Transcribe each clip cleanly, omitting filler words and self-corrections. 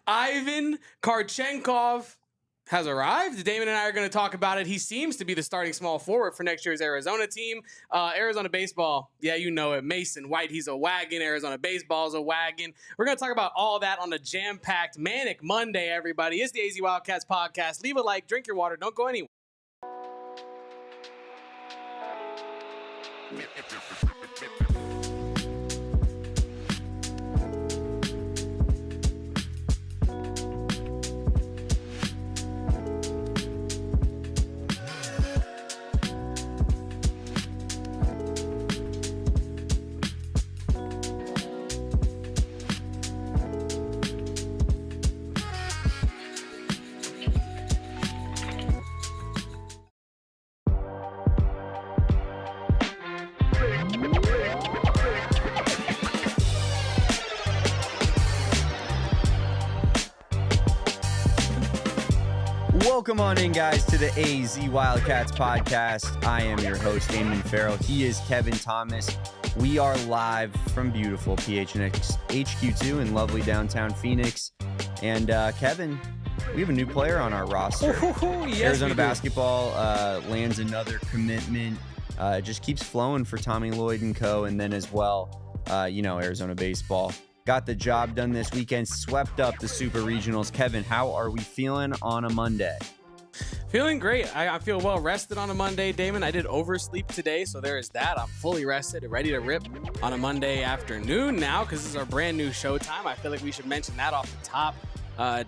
Ivan Kharchenkov has arrived. Damon and I are going to talk about it. He seems to be the starting small forward for next year's Arizona team. Arizona baseball, yeah, you know it. Mason White, he's a wagon. Arizona baseball is a wagon. We're going to talk about all that on a jam-packed, manic Monday, everybody. It's the AZ Wildcats podcast. Leave a like, drink your water, don't go anywhere. Welcome on in, guys, to the AZ Wildcats podcast. I am your host, Damon Fairall. He is Kevin Thomas. We are live from beautiful PHNX HQ2 in lovely downtown Phoenix. And Kevin, we have a new player on our roster. Yes, Arizona basketball lands another commitment. It just keeps flowing for Tommy Lloyd and co. And then as well, Arizona baseball got the job done this weekend, swept up the Super Regionals. Kevin, how are we feeling on a Monday? Feeling great. I feel well rested on a Monday, Damon. I did oversleep today, so there is that. I'm fully rested and ready to rip on a Monday afternoon now because this is our brand new showtime. I feel like we should mention that off the top.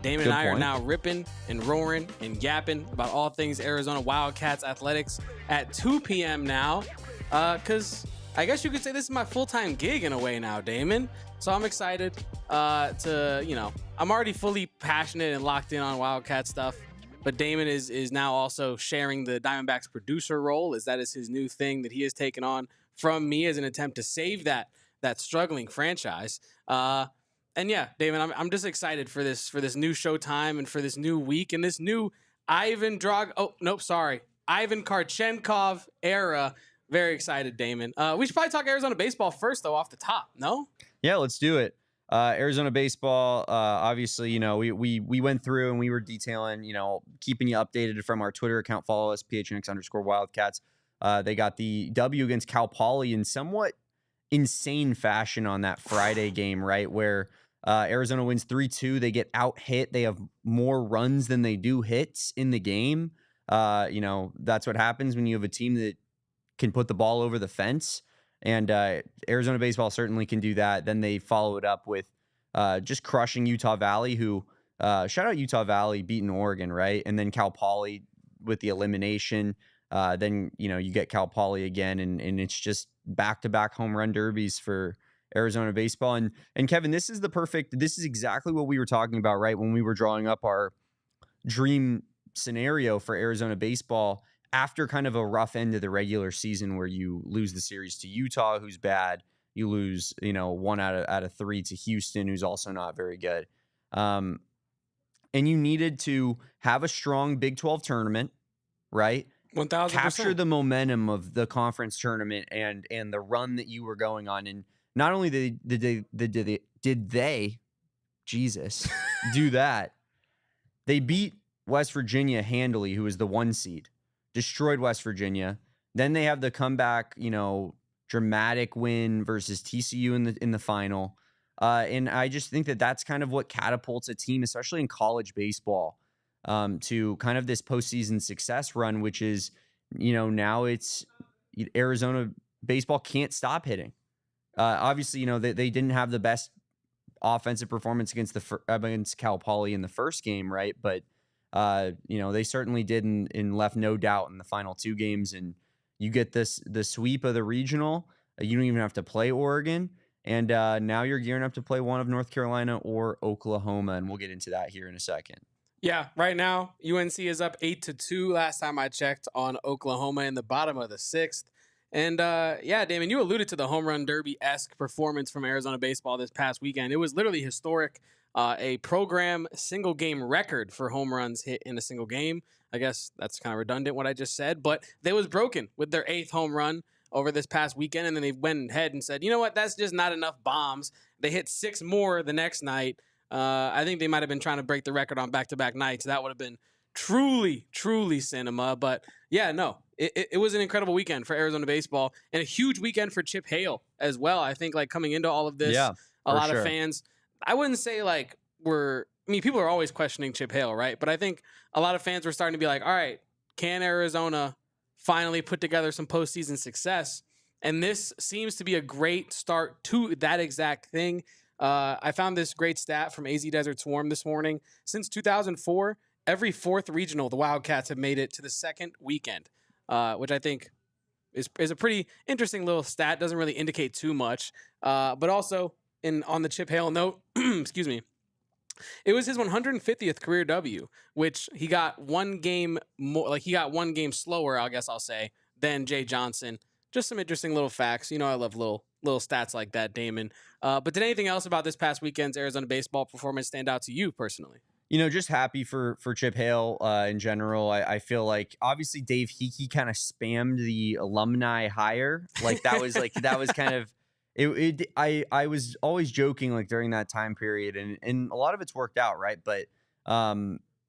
Damon and I are now ripping and roaring and yapping about all things Arizona Wildcats athletics at 2 p.m. now because I guess you could say this is my full-time gig in a way now, Damon. So I'm excited I'm already fully passionate and locked in on Wildcat stuff. But Damon is now also sharing the Diamondbacks producer role, as that is his new thing that he has taken on from me as an attempt to save that struggling franchise. And yeah, Damon, I'm just excited for this new showtime and for this new week and this new Ivan Kharchenkov era. Very excited, Damon. We should probably talk Arizona baseball first, though, off the top. No? Yeah, let's do it. Arizona baseball, obviously, we went through and we were detailing, keeping you updated from our Twitter account. Follow us, PHNX_Wildcats. They got the W against Cal Poly in somewhat insane fashion on that Friday game, right? Where Arizona wins 3-2. They get out hit. They have more runs than they do hits in the game. That's what happens when you have a team that can put the ball over the fence. And Arizona baseball certainly can do that. Then they follow it up with just crushing Utah Valley, who shout out Utah Valley beating Oregon, right? And then Cal Poly with the elimination. Then, you get Cal Poly again, and it's just back-to-back home run derbies for Arizona baseball. And Kevin, this is exactly what we were talking about, right? When we were drawing up our dream scenario for Arizona baseball after kind of a rough end of the regular season where you lose the series to Utah, who's bad. You lose, 1 out of 3 to Houston, who's also not very good. And you needed to have a strong Big 12 tournament, right? 1,000%. Capture the momentum of the conference tournament and the run that you were going on. And not only did they do that, they beat West Virginia handily, who was the 1 seed. Destroyed West Virginia. Then they have the comeback, dramatic win versus TCU in the final. And I just think that that's kind of what catapults a team, especially in college baseball, to kind of this postseason success run, which is, now it's Arizona baseball can't stop hitting. Obviously, they didn't have the best offensive performance against Cal Poly in the first game, right? But they certainly did and left no doubt in the final 2 games. And you get the sweep of the regional. You don't even have to play Oregon. And now you're gearing up to play one of North Carolina or Oklahoma. And we'll get into that here in a second. Yeah, right now, UNC is up 8-2 last time I checked on Oklahoma in the bottom of the 6th. And Damon, you alluded to the home run derby-esque performance from Arizona baseball this past weekend. It was literally historic. A program single game record for home runs hit in a single game. I guess that's kind of redundant what I just said, but they was broken with their 8th home run over this past weekend. And then they went ahead and said, you know what? That's just not enough bombs. They hit 6 more the next night. I think they might have been trying to break the record on back-to-back nights. That would have been truly, truly cinema. But yeah, no, it was an incredible weekend for Arizona baseball and a huge weekend for Chip Hale as well. I think like coming into all of this, Yeah, a lot for of sure. fans, I wouldn't say like people are always questioning Chip Hale, right? But I think a lot of fans were starting to be like, all right, can Arizona finally put together some postseason success? And this seems to be a great start to that exact thing. I found this great stat from AZ Desert Swarm this morning. Since 2004, every fourth regional, the Wildcats have made it to the second weekend, which I think is a pretty interesting little stat. Doesn't really indicate too much. But also, on the Chip Hale note, excuse me, it was his 150th career W, which he got one game more, like he got one game slower, I guess I'll say, than Jay Johnson. Just some interesting little facts. I love little stats like that, Damon. But did anything else about this past weekend's Arizona baseball performance stand out to you personally? Just happy for Chip Hale in general. I feel like obviously Dave Hickey kind of spammed the alumni hire. Like that was kind of I was always joking like during that time period, and a lot of it's worked out, right? But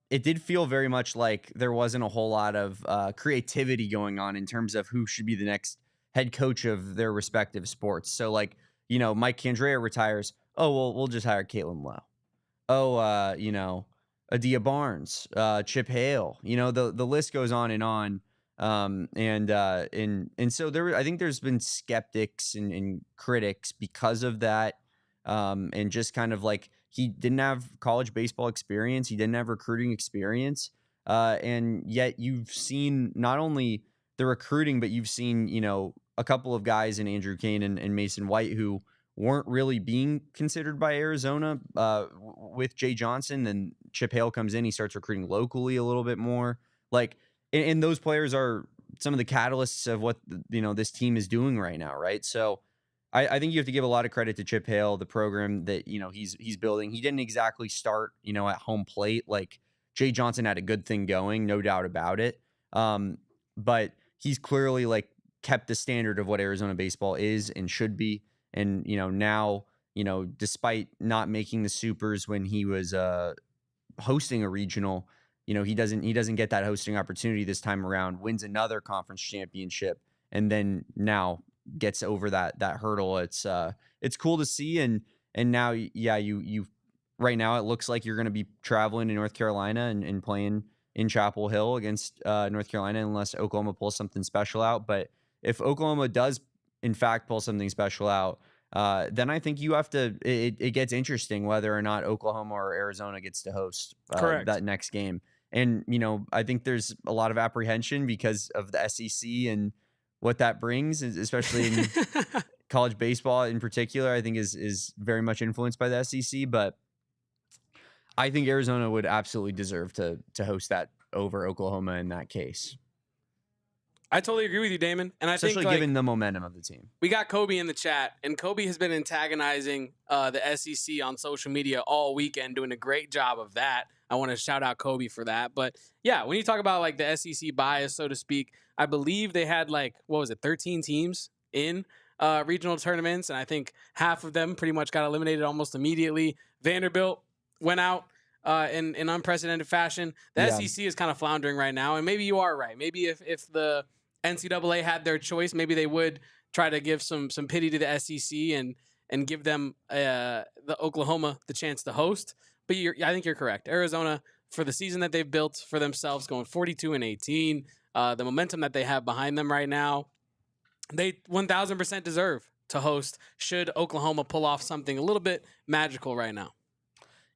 it did feel very much like there wasn't a whole lot of creativity going on in terms of who should be the next head coach of their respective sports. So like, Mike Candrea retires. Oh, well, we'll just hire Caitlin Lowe. Oh, Adia Barnes, Chip Hale, the list goes on and on. And so I think there's been skeptics and critics because of that. And just kind of like, he didn't have college baseball experience. He didn't have recruiting experience. And yet you've seen not only the recruiting, but you've seen, a couple of guys in Andrew Kane and Mason White who weren't really being considered by Arizona with Jay Johnson. Then Chip Hale comes in, he starts recruiting locally a little bit more. Like, and those players are some of the catalysts of what, this team is doing right now, right? So I think you have to give a lot of credit to Chip Hale, the program that, he's building. He didn't exactly start, at home plate. Like Jay Johnson had a good thing going, no doubt about it. But he's clearly like kept the standard of what Arizona baseball is and should be. And, now, despite not making the supers when he was hosting a regional, he doesn't get that hosting opportunity this time around, wins another conference championship, and then now gets over that hurdle. It's cool to see. And now, yeah, you right now it looks like you're going to be traveling to North Carolina and playing in Chapel Hill against North Carolina, unless Oklahoma pulls something special out. But if Oklahoma does in fact pull something special out, then I think you have to, it gets interesting whether or not Oklahoma or Arizona gets to host that next game. And, I think there's a lot of apprehension because of the SEC and what that brings, especially in college baseball in particular, I think is very much influenced by the SEC. But I think Arizona would absolutely deserve to host that over Oklahoma in that case. I totally agree with you, Damon. And especially think, given the momentum of the team. We got Kobe in the chat, and Kobe has been antagonizing the SEC on social media all weekend, doing a great job of that. I want to shout out Kobe for that. But yeah, when you talk about like the SEC bias, so to speak, I believe they had 13 teams in regional tournaments, and I think half of them pretty much got eliminated almost immediately. Vanderbilt went out in unprecedented fashion. The SEC is kind of floundering right now, and maybe you are right. Maybe if the NCAA had their choice, maybe they would try to give some pity to the SEC and give them the Oklahoma the chance to host. But I think you're correct. Arizona, for the season that they've built for themselves, going 42-18, the momentum that they have behind them right now, they 1,000% deserve to host should Oklahoma pull off something a little bit magical right now.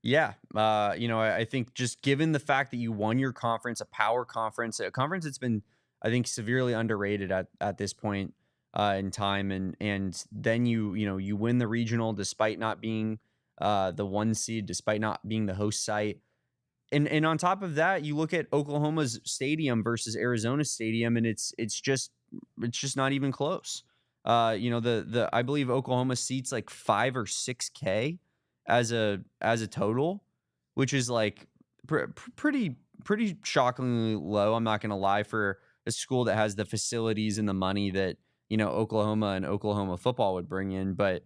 Yeah. I think just given the fact that you won your conference, a power conference, a conference that's been, I think, severely underrated at this point in time. And then you win the regional despite not being the one seed, despite not being the host site. And on top of that, you look at Oklahoma's stadium versus Arizona's stadium, and it's just not even close. I believe Oklahoma seats like 5 or 6K as a total, which is like pretty shockingly low. I'm not going to lie, for a school that has the facilities and the money that, Oklahoma and Oklahoma football would bring in. But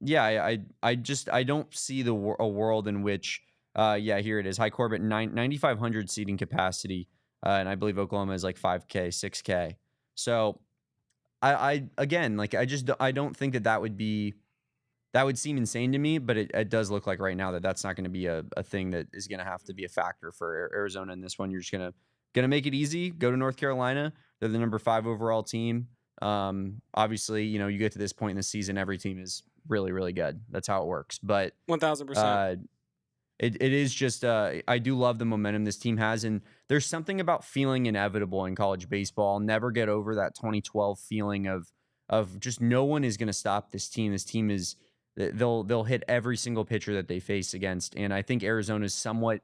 yeah, I don't see a world in which, yeah, here it is. High Corbett, 9,500 seating capacity. And I believe Oklahoma is like 5K, 6K. So again, like, I don't think that would seem insane to me, but it does look like right now that's not going to be a thing that is going to have to be a factor for Arizona in this one. You're just going to make it easy. Go to North Carolina. They're the number 5 overall team. Obviously, you get to this point in the season, every team is really, really good. That's how it works. But 1,000%. it is just, I do love the momentum this team has. And there's something about feeling inevitable in college baseball. I'll never get over that 2012 feeling of just no one is going to stop this team. This team is, they'll hit every single pitcher that they face against. And I think Arizona is somewhat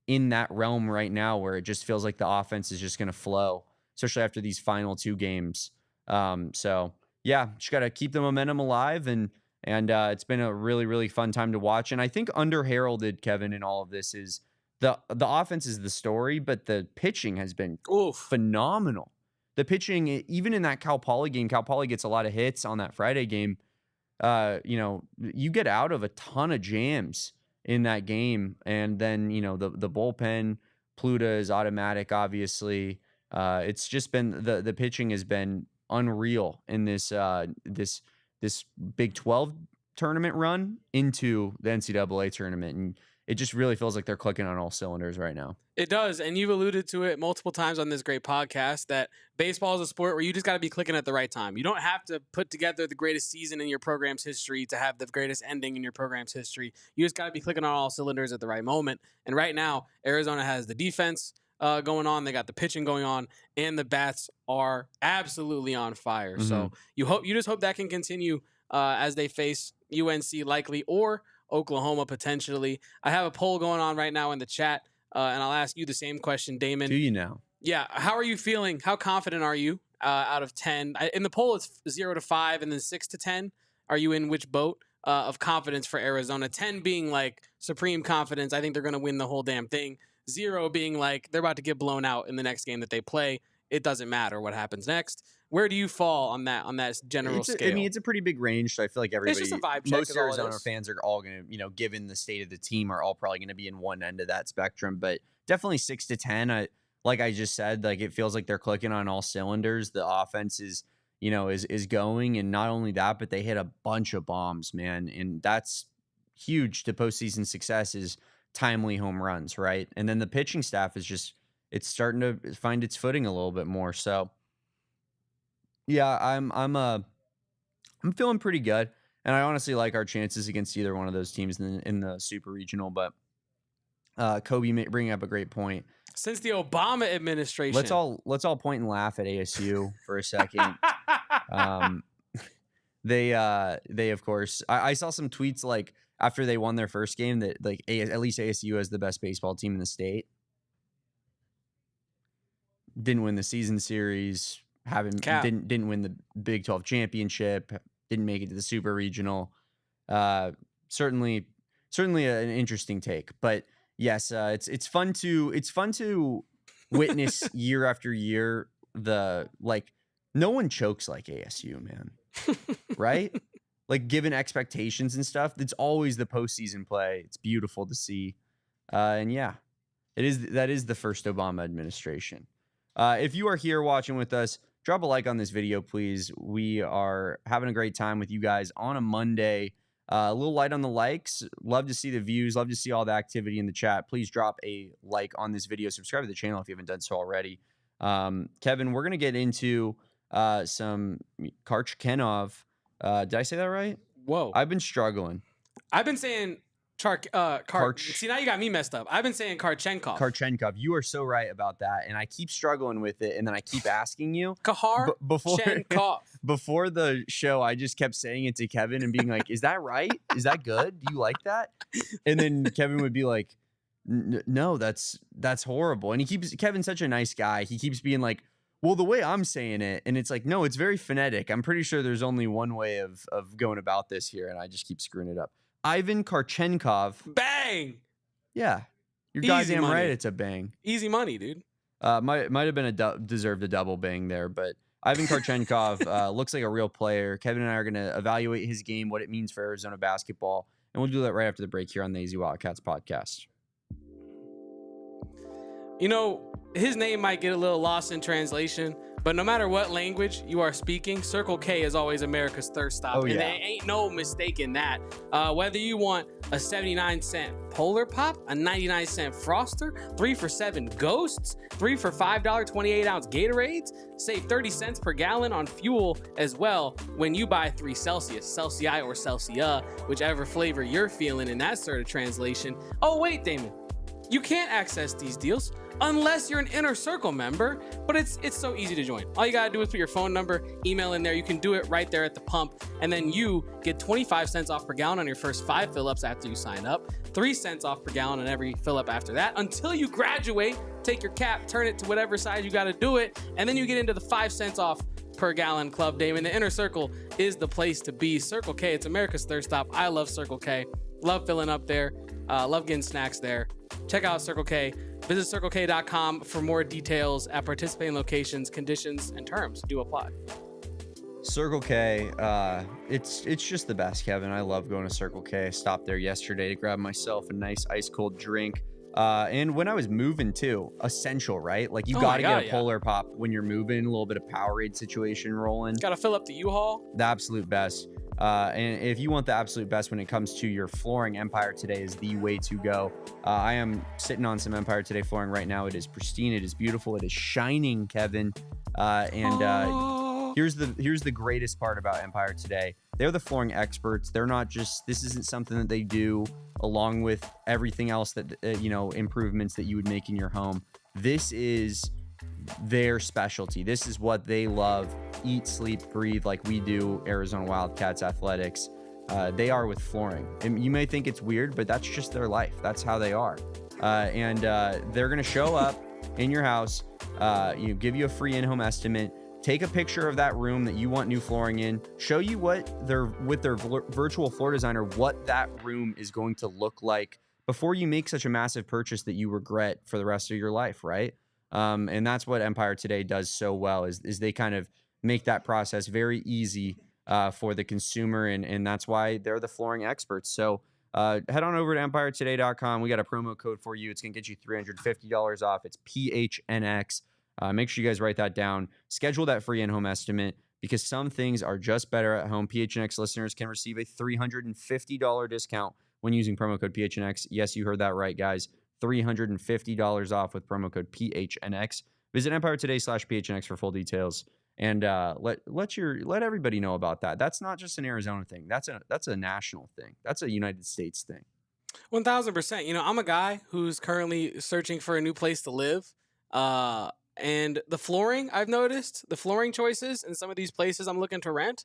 in that realm right now where it just feels like the offense is just going to flow, especially after these final 2 games. So yeah, just got to keep the momentum alive, and it's been a really, really fun time to watch. And I think underheralded, Kevin, in all of this is the offense is the story, but the pitching has been phenomenal. The pitching, even in that Cal Poly game, Cal Poly gets a lot of hits on that Friday game. You get out of a ton of jams in that game, and then the bullpen, Pluta is automatic, obviously. It's just been the pitching has been unreal in this Big 12 tournament run into the NCAA tournament, and it just really feels like they're clicking on all cylinders right now. It does, and you've alluded to it multiple times on this great podcast that baseball is a sport where you just got to be clicking at the right time. You don't have to put together the greatest season in your program's history to have the greatest ending in your program's history. You just got to be clicking on all cylinders at the right moment. And right now, Arizona has the defense going on, they got the pitching going on, and the bats are absolutely on fire. Mm-hmm. So you just hope that can continue as they face UNC likely or Oklahoma potentially. I have a poll going on right now in the chat, and I'll ask you the same question, Damon. Do you know? Yeah. How are you feeling? How confident are you out of 10? In the poll, it's 0 to 5 and then 6 to 10. Are you in which boat of confidence for Arizona? 10 being like supreme confidence. I think they're going to win the whole damn thing. 0 being like they're about to get blown out in the next game that they play. It doesn't matter what happens next. Where do you fall on that general scale? I mean, it's a pretty big range, so I feel like everybody, it's just a vibe check, most Arizona fans are all going to, given the state of the team, are all probably going to be in one end of that spectrum. But definitely 6 to 10. Like I just said, like it feels like they're clicking on all cylinders. The offense is going, and not only that, but they hit a bunch of bombs, man, and that's huge to postseason success. Is timely home runs, right? And then the pitching staff is just, it's starting to find its footing a little bit more. So yeah, I'm feeling pretty good, and I honestly like our chances against either one of those teams in the Super Regional. But Kobe bringing up a great point. Since the Obama administration, let's all point and laugh at ASU for a second. They of course, I saw some tweets like after they won their first game that like at least ASU is the best baseball team in the state. Didn't win the season series. Didn't win the Big 12 championship. Didn't make it to the Super Regional. Certainly an interesting take. But yes, it's fun to witness year after year. No one chokes like ASU, man. Right? Like given expectations and stuff, it's always the postseason play. It's beautiful to see. And yeah, that is the first Obama administration. If you are here watching with us, drop a like on this video, please. We are having a great time with you guys on a Monday. A little light on the likes. Love to see the views. Love to see all the activity in the chat. Please drop a like on this video. Subscribe to the channel if you haven't done so already. Kevin, we're going to get into some Kharchenkov. Did I say that right? Whoa. I've been struggling. I've been saying See, now you got me messed up. I've been saying Kharchenkov. Kharchenkov. You are so right about that, and I keep struggling with it, and then I keep asking you. Kharchenkov. Before the show, I just kept saying it to Kevin and being like, "Is that right? Is that good? Do you like that?" And then Kevin would be like, "No, that's horrible." And Kevin's such a nice guy. He keeps being like, "Well, the way I'm saying it," and it's like, "No, it's very phonetic. I'm pretty sure there's only one way of going about this here," and I just keep screwing it up. Ivan Kharchenkov. Bang! Yeah. You're goddamn right, it's a bang. Easy money, dude. Might have been deserved a double bang there, but Ivan Kharchenkov looks like a real player. Kevin and I are going to evaluate his game, what it means for Arizona basketball, and we'll do that right after the break here on the AZ Wildcats podcast. You know, his name might get a little lost in translation, but no matter what language you are speaking, Circle K is always America's thirst stop. And there ain't no mistake in that. Whether you want a 79-cent Polar Pop, a 99-cent Froster, 3 for $7 Ghosts, 3 for $5 28-ounce Gatorades, save 30 cents per gallon on fuel as well when you buy 3 Celsius, Celsius or Celsia, whichever flavor you're feeling in that sort of translation. Oh, wait, Damon. You can't access these deals unless you're an Inner Circle member, but it's so easy to join. All you gotta do is put your phone number, email in there. You can do it right there at the pump, and then you get 25 cents off per gallon on your first 5 fill-ups after you sign up, 3 cents off per gallon on every fill-up after that, until you graduate, take your cap, turn it to whatever size you gotta do it, and then you get into the 5 cents off per gallon club, Damon. The Inner Circle is the place to be. Circle K, it's America's thirst stop. I love Circle K. Love filling up there. Love getting snacks there. Check out Circle K. Visit CircleK.com for more details at participating locations, conditions, and terms do apply. Circle K, it's just the best, Kevin. I love going to Circle K. I stopped there yesterday to grab myself a nice ice cold drink. And when I was moving too, essential, right? Like you got to get a Polar Pop when you're moving, a little bit of Powerade situation rolling. Got to fill up the U-Haul. The absolute best. And if you want the absolute best when it comes to your flooring, Empire Today is the way to go. I am sitting on some Empire Today flooring right now. It is pristine. It is beautiful. It is shining, Kevin. Here's the greatest part about Empire Today. They're the flooring experts. They're not just, this isn't something that they do along with everything else that, improvements that you would make in your home. This is their specialty. This is what they love, eat, sleep, breathe, like we do, Arizona Wildcats athletics. They are with flooring. And you may think it's weird, but that's just their life. That's how they are. And they're going to show up in your house, give you a free in-home estimate, take a picture of that room that you want new flooring in, show you with their virtual floor designer, what that room is going to look like before you make such a massive purchase that you regret for the rest of your life, right? And that's what Empire Today does so well is they kind of make that process very easy for the consumer. And that's why they're the flooring experts. So head on over to EmpireToday.com. We got a promo code for you. It's going to get you $350 off. It's PHNX. Make sure you guys write that down. Schedule that free in-home estimate because some things are just better at home. PHNX listeners can receive a $350 discount when using promo code PHNX. Yes, you heard that right, guys. $350 off with promo code PHNX. Visit EmpireToday.com/PHNX for full details. And let everybody know about that. That's not just an Arizona thing. That's a national thing. That's a United States thing. 1,000%. I'm a guy who's currently searching for a new place to live. And the flooring, I've noticed, the flooring choices in some of these places I'm looking to rent,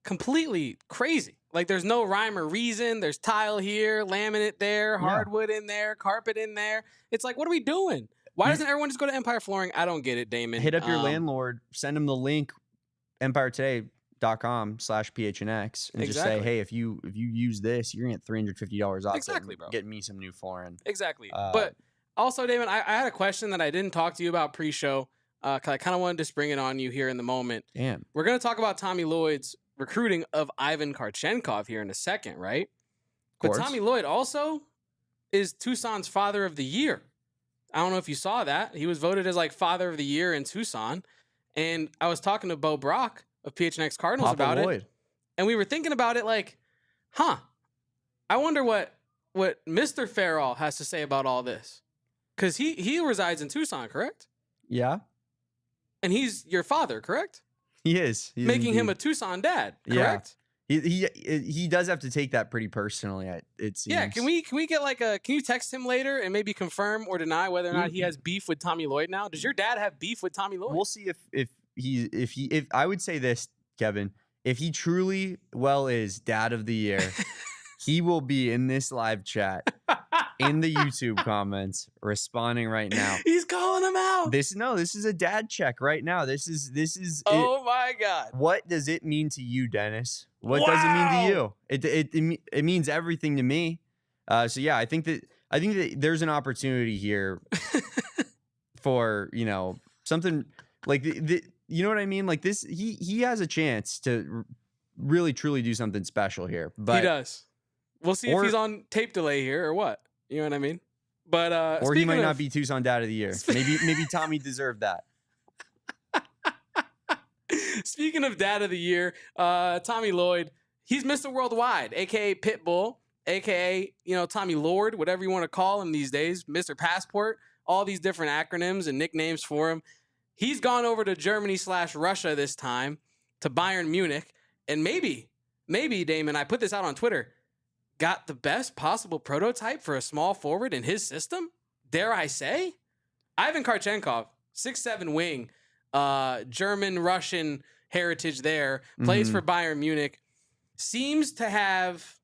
completely crazy. Like there's no rhyme or reason. There's tile here, laminate there, hardwood in there, carpet in there. It's like, what are we doing? Why doesn't everyone just go to Empire Flooring? I don't get it, Damon. Hit up your landlord, send them the link, EmpireToday.com/PHNX, and just say, hey, if you use this, you're gonna get $350 off. Exactly, bro. Get me some new flooring. Exactly. But also, Damon, I had a question that I didn't talk to you about pre-show. I kind of wanted to spring it on you here in the moment. Damn. We're gonna talk about Tommy Lloyd's recruiting of Ivan Kharchenkov here in a second, right? But Tommy Lloyd also is Tucson's Father of the Year. I don't know if you saw that. He was voted as like Father of the Year in Tucson. And I was talking to Bo Brock of PHNX Cardinals about it. And we were thinking about it like, I wonder what Mr. Fairall has to say about all this. Because he resides in Tucson, correct? Yeah. And he's your father, correct? He is. He's making him a Tucson dad, correct? Yeah. He does have to take that pretty personally, it seems. Yeah, can we get can you text him later and maybe confirm or deny whether or not he has beef with Tommy Lloyd now? Does your dad have beef with Tommy Lloyd? We'll see if I would say this, Kevin, if he truly is Dad of the Year, he will be in this live chat in the YouTube comments responding right now. He's calling him out. This is a dad check right now. This is oh my God. What does it mean to you, Dennis? What does it mean to you? It means everything to me. So yeah, I think that there's an opportunity here for, something like you know what I mean? Like this, he has a chance to really truly do something special here. But he does. We'll see if he's on tape delay here or what. You know what I mean? But or he might not be Tucson Dad of the Year. Maybe Tommy deserved that. Speaking of Dad of the Year, Tommy Lloyd, he's Mr. Worldwide, aka Pitbull, aka Tommy Lord, whatever you want to call him these days, Mr. Passport, all these different acronyms and nicknames for him. He's gone over to Germany/Russia this time, to Bayern Munich, and maybe Damon, I put this out on Twitter, got the best possible prototype for a small forward in his system, dare I say? Ivan Kharchenkov, 6'7" wing, German-Russian heritage there, plays for Bayern Munich, seems to have,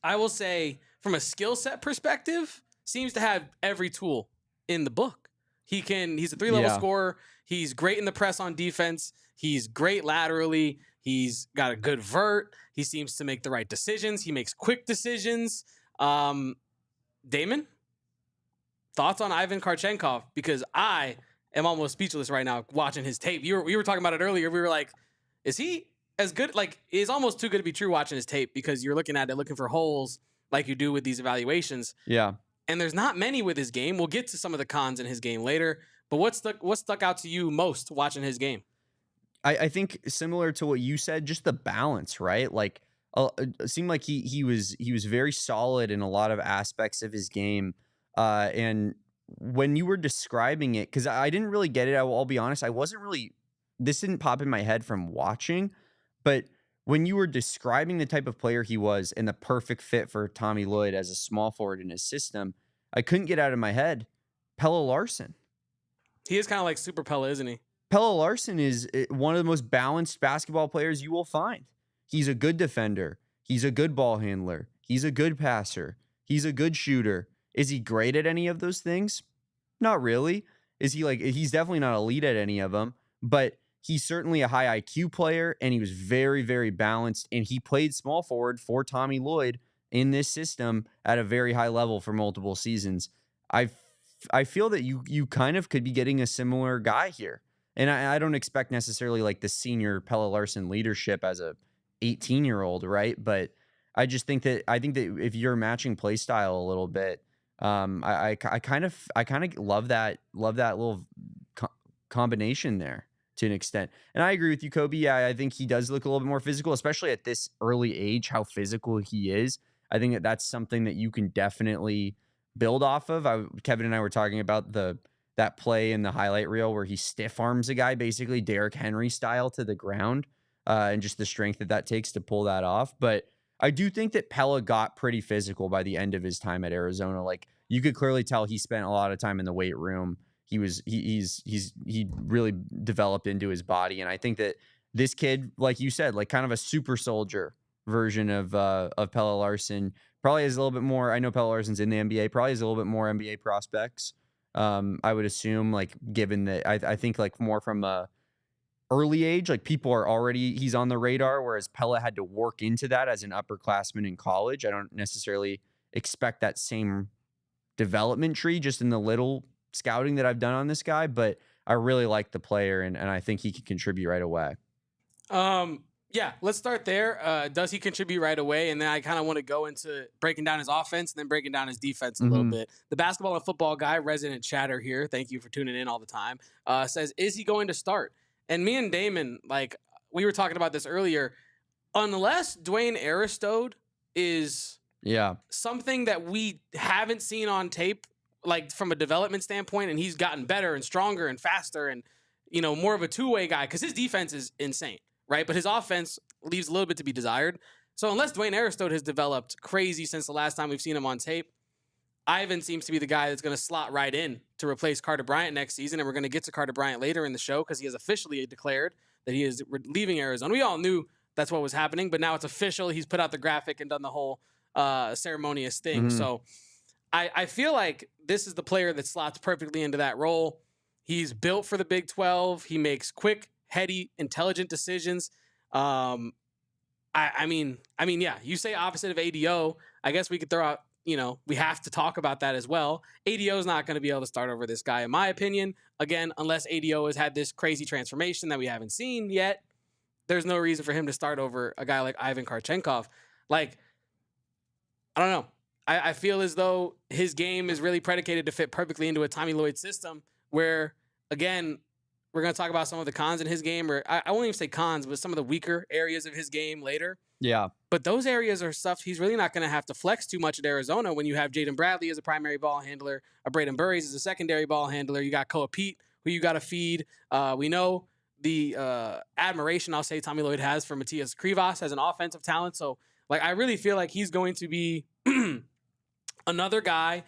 I will say, from a skill set perspective, seems to have every tool in the book. He's a 3-level scorer. He's great in the press on defense. He's great laterally. He's got a good vert. He seems to make the right decisions. He makes quick decisions. Damon, thoughts on Ivan Kharchenkov? Because I am almost speechless right now watching his tape. We were talking about it earlier. We were like, is he as good? Like, it's almost too good to be true watching his tape, because you're looking at it, looking for holes like you do with these evaluations. Yeah. And there's not many with his game. We'll get to some of the cons in his game later. But what stuck out to you most watching his game? I think similar to what you said, just the balance, right? Like, it seemed like he was very solid in a lot of aspects of his game. And when you were describing it, because I didn't really get it, I'll be honest, this didn't pop in my head from watching, but when you were describing the type of player he was and the perfect fit for Tommy Lloyd as a small forward in his system, I couldn't get out of my head Pelle Larsson. He is kind of like Super Pella, isn't he? Pelle Larsson is one of the most balanced basketball players you will find. He's a good defender. He's a good ball handler. He's a good passer. He's a good shooter. Is he great at any of those things? Not really. He's definitely not elite at any of them, but he's certainly a high IQ player, and he was very, very balanced, and he played small forward for Tommy Lloyd in this system at a very high level for multiple seasons. I feel that you kind of could be getting a similar guy here. And I don't expect necessarily like the senior Pelle Larsson leadership as a 18-year-old, right? But I think that if you're matching play style a little bit, I kind of love that little combination there to an extent. And I agree with you, Kobe. Yeah, I think he does look a little bit more physical, especially at this early age, how physical he is. I think that's something that you can definitely build off of. Kevin and I were talking about that play in the highlight reel where he stiff arms a guy, basically Derrick Henry style, to the ground, and just the strength that takes to pull that off. But I do think that Pella got pretty physical by the end of his time at Arizona. Like, you could clearly tell he spent a lot of time in the weight room. He really developed into his body. And I think that this kid, like you said, like kind of a super soldier version of Pelle Larsson, probably has a little bit more. I know Pelle Larsson's in the NBA, probably has a little bit more NBA prospects. I would assume, like, given that I think like more from a early age, like he's on the radar, whereas Pella had to work into that as an upperclassman in college. I don't necessarily expect that same development tree just in the little scouting that I've done on this guy, but I really like the player, and I think he can contribute right away. Yeah, let's start there. Does he contribute right away? And then I kind of want to go into breaking down his offense and then breaking down his defense a little bit. The basketball and football guy, resident chatter here, thank you for tuning in all the time, says, is he going to start? And me and Damon, like, we were talking about this earlier, unless Dwayne Aristode is something that we haven't seen on tape, like from a development standpoint, and he's gotten better and stronger and faster and, more of a two-way guy, because his defense is insane. Right, but his offense leaves a little bit to be desired. So unless Dwayne Aristode has developed crazy since the last time we've seen him on tape, Ivan seems to be the guy that's going to slot right in to replace Carter Bryant next season. And we're going to get to Carter Bryant later in the show because he has officially declared that he is leaving Arizona. We all knew that's what was happening, but now it's official. He's put out the graphic and done the whole ceremonious thing. So I feel like this is the player that slots perfectly into that role. He's built for the Big 12. He makes quick, heady, intelligent decisions. I mean, yeah, you say opposite of ADO. I guess we could throw out we have to talk about that as well. ADO is not going to be able to start over this guy, in my opinion. Again, unless ADO has had this crazy transformation that we haven't seen yet, there's no reason for him to start over a guy like Ivan Kharchenkov. Like, I don't know. I feel as though his game is really predicated to fit perfectly into a Tommy Lloyd system where, again, we're going to talk about some of the cons in his game, or I won't even say cons, but some of the weaker areas of his game later. Yeah. But those areas are stuff he's really not going to have to flex too much at Arizona when you have Jaden Bradley as a primary ball handler, Braden Burries as a secondary ball handler. You got Koa Pete, who you got to feed. We know the admiration, I'll say, Tommy Lloyd has for Matias Krivas as an offensive talent. So, like, I really feel like he's going to be another guy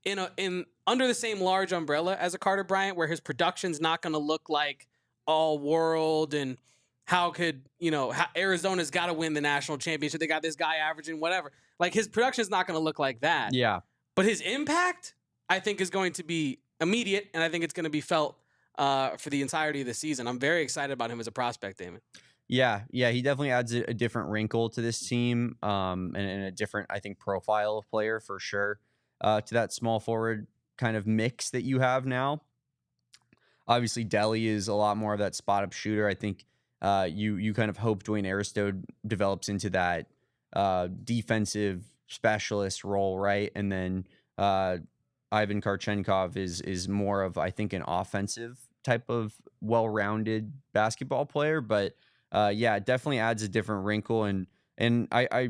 in under the same large umbrella as a Carter Bryant, where his production's not going to look like all world and how could, how Arizona's got to win the national championship. They got this guy averaging whatever. Like, his production's not going to look like that. Yeah. But his impact, I think, is going to be immediate, and I think it's going to be felt for the entirety of the season. I'm very excited about him as a prospect, Damon. Yeah, he definitely adds a different wrinkle to this team, and a different, I think, profile of player for sure, to that small forward kind of mix that you have now. Obviously, Delhi is a lot more of that spot up shooter. I think you kind of hope Dwayne Aristode develops into that defensive specialist role, right? And then Ivan Kharchenkov is more of, I think, an offensive type of well-rounded basketball player, but yeah, it definitely adds a different wrinkle. And I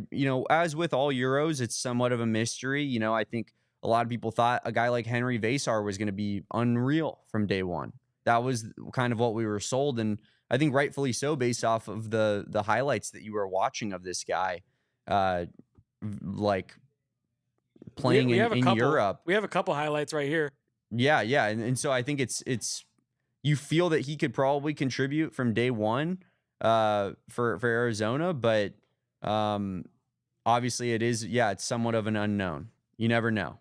as with all Euros, it's somewhat of a mystery. I think a lot of people thought a guy like Henry Vasar was going to be unreal from day one. That was kind of what we were sold, and I think rightfully so, based off of the highlights that you were watching of this guy, like playing in Europe. We have a couple highlights right here. Yeah, and so I think it's you feel that he could probably contribute from day one for Arizona, but obviously it's somewhat of an unknown. You never know.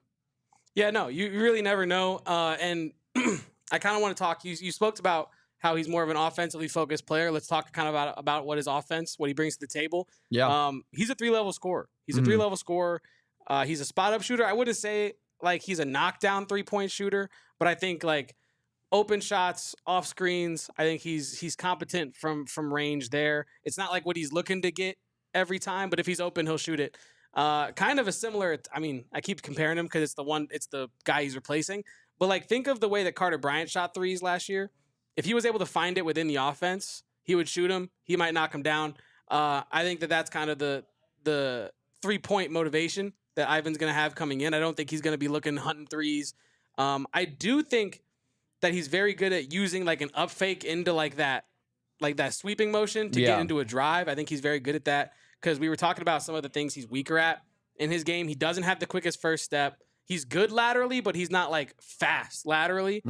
Yeah, no, you really never know. And I kind of want to talk. You spoke about how he's more of an offensively focused player. Let's talk kind of about what his offense, what he brings to the table. Yeah. He's a 3-level scorer. He's a 3-level scorer. He's a spot up shooter. I wouldn't say like he's a knockdown 3-point shooter, but I think like open shots, off screens, I think he's competent from range there. It's not like what he's looking to get every time, but if he's open, he'll shoot it. Kind of a similar, I mean, I keep comparing him because it's the guy he's replacing. But like, think of the way that Carter Bryant shot threes last year. If he was able to find it within the offense, he would shoot him. He might knock him down. I think that's kind of the 3-point motivation that Ivan's going to have coming in. I don't think he's going to be hunting threes. I do think that he's very good at using like an up fake into like that sweeping motion to get into a drive. I think he's very good at that because we were talking about some of the things he's weaker at in his game. He doesn't have the quickest first step. He's good laterally, but he's not like fast laterally.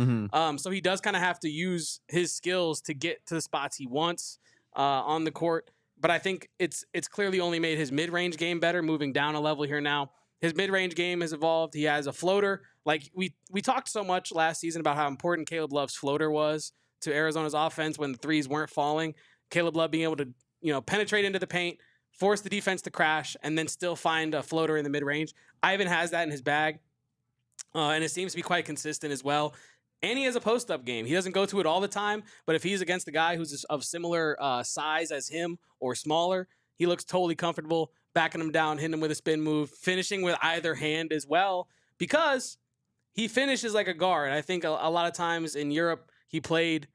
So he does kind of have to use his skills to get to the spots he wants on the court. But I think it's clearly only made his mid-range game better, moving down a level here now. His mid-range game has evolved. He has a floater. Like we talked so much last season about how important Caleb Love's floater was to Arizona's offense when the threes weren't falling. Caleb Love being able to penetrate into the paint, force the defense to crash, and then still find a floater in the mid-range. Ivan has that in his bag, and it seems to be quite consistent as well. And he has a post-up game. He doesn't go to it all the time, but if he's against a guy who's of similar size as him or smaller, he looks totally comfortable backing him down, hitting him with a spin move, finishing with either hand as well, because he finishes like a guard. I think a lot of times in Europe, he played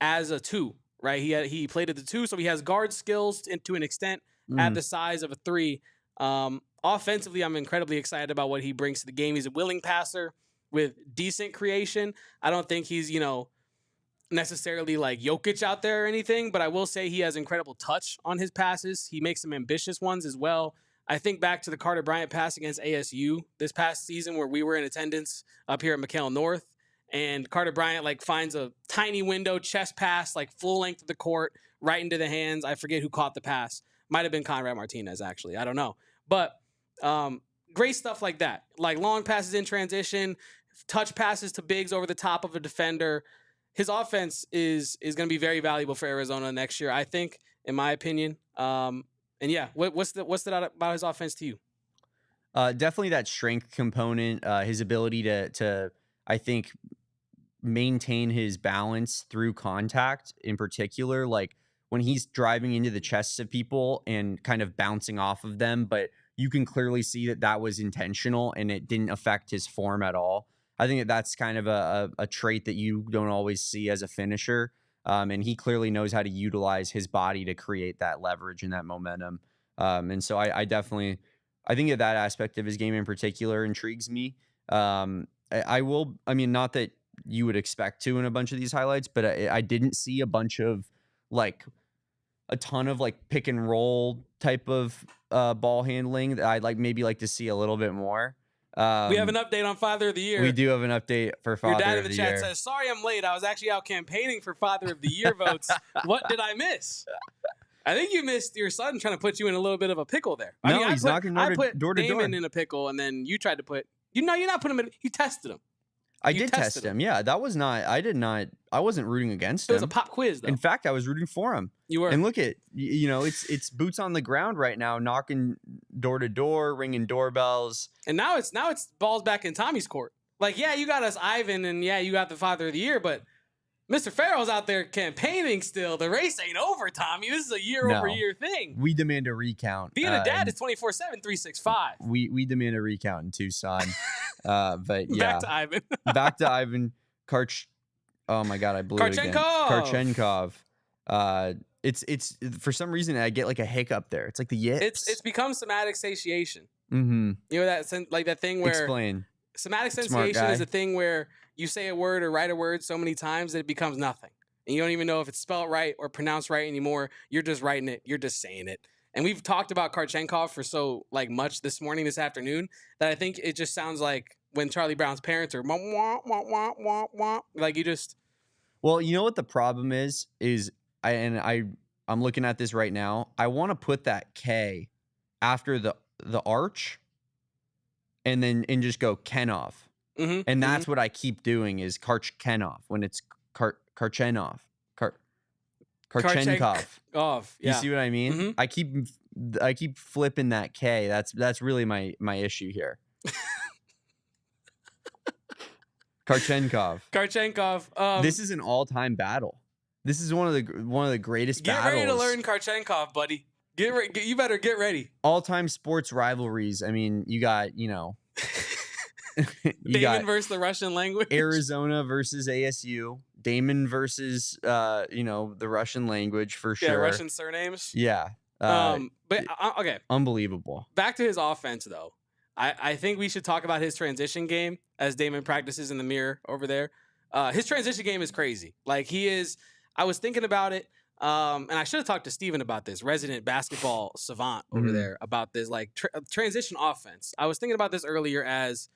as a 2, right? He played at the 2, so he has guard skills to an extent at the size of a 3. Offensively, I'm incredibly excited about what he brings to the game. He's a willing passer with decent creation. I don't think he's, necessarily like Jokic out there or anything, but I will say he has incredible touch on his passes. He makes some ambitious ones as well. I think back to the Carter Bryant pass against ASU this past season where we were in attendance up here at McHale North, and Carter Bryant finds a tiny window, chest pass, full length of the court, right into the hands. I forget who caught the pass. Might have been Conrad Martinez, actually. I don't know. But great stuff like that. Like long passes in transition, touch passes to bigs over the top of a defender. His offense is going to be very valuable for Arizona next year, I think, in my opinion. And yeah, what's that about his offense to you? Definitely that strength component, his ability to I think maintain his balance through contact in particular, like when he's driving into the chests of people and kind of bouncing off of them, but you can clearly see that that was intentional and it didn't affect his form at all. I think that that's kind of a trait that you don't always see as a finisher. And he clearly knows how to utilize his body to create that leverage and that momentum. And so I definitely, I think that aspect of his game in particular intrigues me. I mean, not that you would expect to in a bunch of these highlights, but I didn't see a bunch of like a ton of like pick and roll type of ball handling that I'd maybe like to see a little bit more. We have an update on Father of the Year. We do have an update for Father of the Year. Your dad in the chat says, sorry I'm late. I was actually out campaigning for Father of the Year votes. What did I miss? I think you missed your son trying to put you in a little bit of a pickle there. No, he's knocking door to door. I put Damon in a pickle, and then you tried to put... you're not putting him in... You tested him. I did test him. Yeah, that was not... I wasn't rooting against him. It was a pop quiz, though. In fact, I was rooting for him. You were. And look at, it's boots on the ground right now, knocking door to door, ringing doorbells. And now it's balls back in Tommy's court. Like, yeah, you got us Ivan, and yeah, you got the Father of the Year, but Mr. Fairall's out there campaigning still. The race ain't over, Tommy. This is a year-over-year thing. We demand a recount. Being a dad is 24/7, 365. We demand a recount in Tucson. But yeah. Back to Ivan. Back to Ivan. Oh my God, I blew it again. Kharchenkov. It's for some reason I get like a hiccup there. It's like the yips. It's become somatic satiation. Mm-hmm. You know that thing where explain. Somatic sensation is a thing where you say a word or write a word so many times that it becomes nothing. And you don't even know if it's spelled right or pronounced right anymore. You're just writing it. You're just saying it. And we've talked about Kharchenkov for so much this afternoon, that I think it just sounds like when Charlie Brown's parents are wah, wah, wah, wah, wah, wah. Like you just... Well, you know what the problem is I'm looking at this right now. I want to put that K after the arch and just go Kenov. Mm-hmm, and that's what I keep doing is Kharchenkov when it's Kharchenkov. Kharchenkov. Yeah. You see what I mean? Mm-hmm. I keep flipping that K. That's really my issue here. Kharchenkov. This is an all-time battle. This is one of the greatest battles. Get ready to learn Kharchenkov, buddy. You better get ready. All-time sports rivalries. I mean, you got, Damon versus the Russian language. Arizona versus ASU. Damon versus the Russian language for sure. Yeah, Russian surnames. Yeah. Okay. Unbelievable. Back to his offense though. I think we should talk about his transition game as Damon practices in the mirror over there. His transition game is crazy. Like I was thinking about it. And I should have talked to Steven about this, resident basketball savant over there, about this transition offense. I was thinking about this earlier as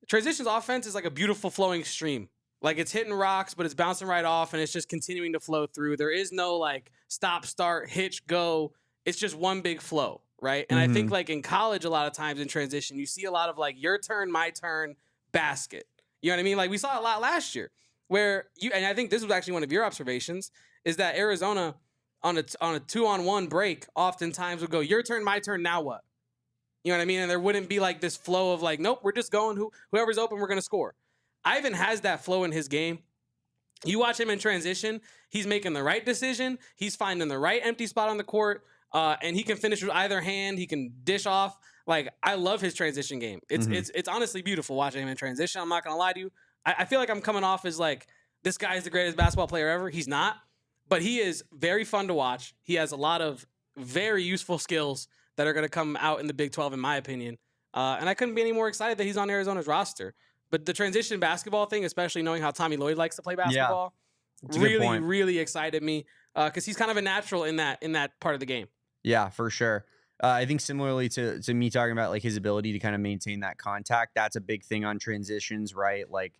transitions offense is like a beautiful flowing stream. Like it's hitting rocks, but it's bouncing right off and it's just continuing to flow through. There is no like stop, start, hitch, go. It's just one big flow, right? And I think like in college, a lot of times in transition, you see a lot of like your turn, my turn, basket. You know what I mean? Like we saw a lot last year where and I think this was actually one of your observations, is that Arizona on a 2-on-1 break oftentimes would go, your turn, my turn, now what? You know what I mean? And there wouldn't be like this flow of like, nope, we're just going, whoever's open, we're going to score. Ivan has that flow in his game. You watch him in transition, he's making the right decision. He's finding the right empty spot on the court, and he can finish with either hand. He can dish off. Like, I love his transition game. It's honestly beautiful watching him in transition. I'm not going to lie to you. I feel like I'm coming off as like, this guy is the greatest basketball player ever. He's not. But he is very fun to watch. He has a lot of very useful skills that are going to come out in the Big 12, in my opinion. And I couldn't be any more excited that he's on Arizona's roster. But the transition basketball thing, especially knowing how Tommy Lloyd likes to play basketball, really excited me because he's kind of a natural in that part of the game. Yeah, for sure. I think similarly to me talking about like his ability to kind of maintain that contact, that's a big thing on transitions, right? Like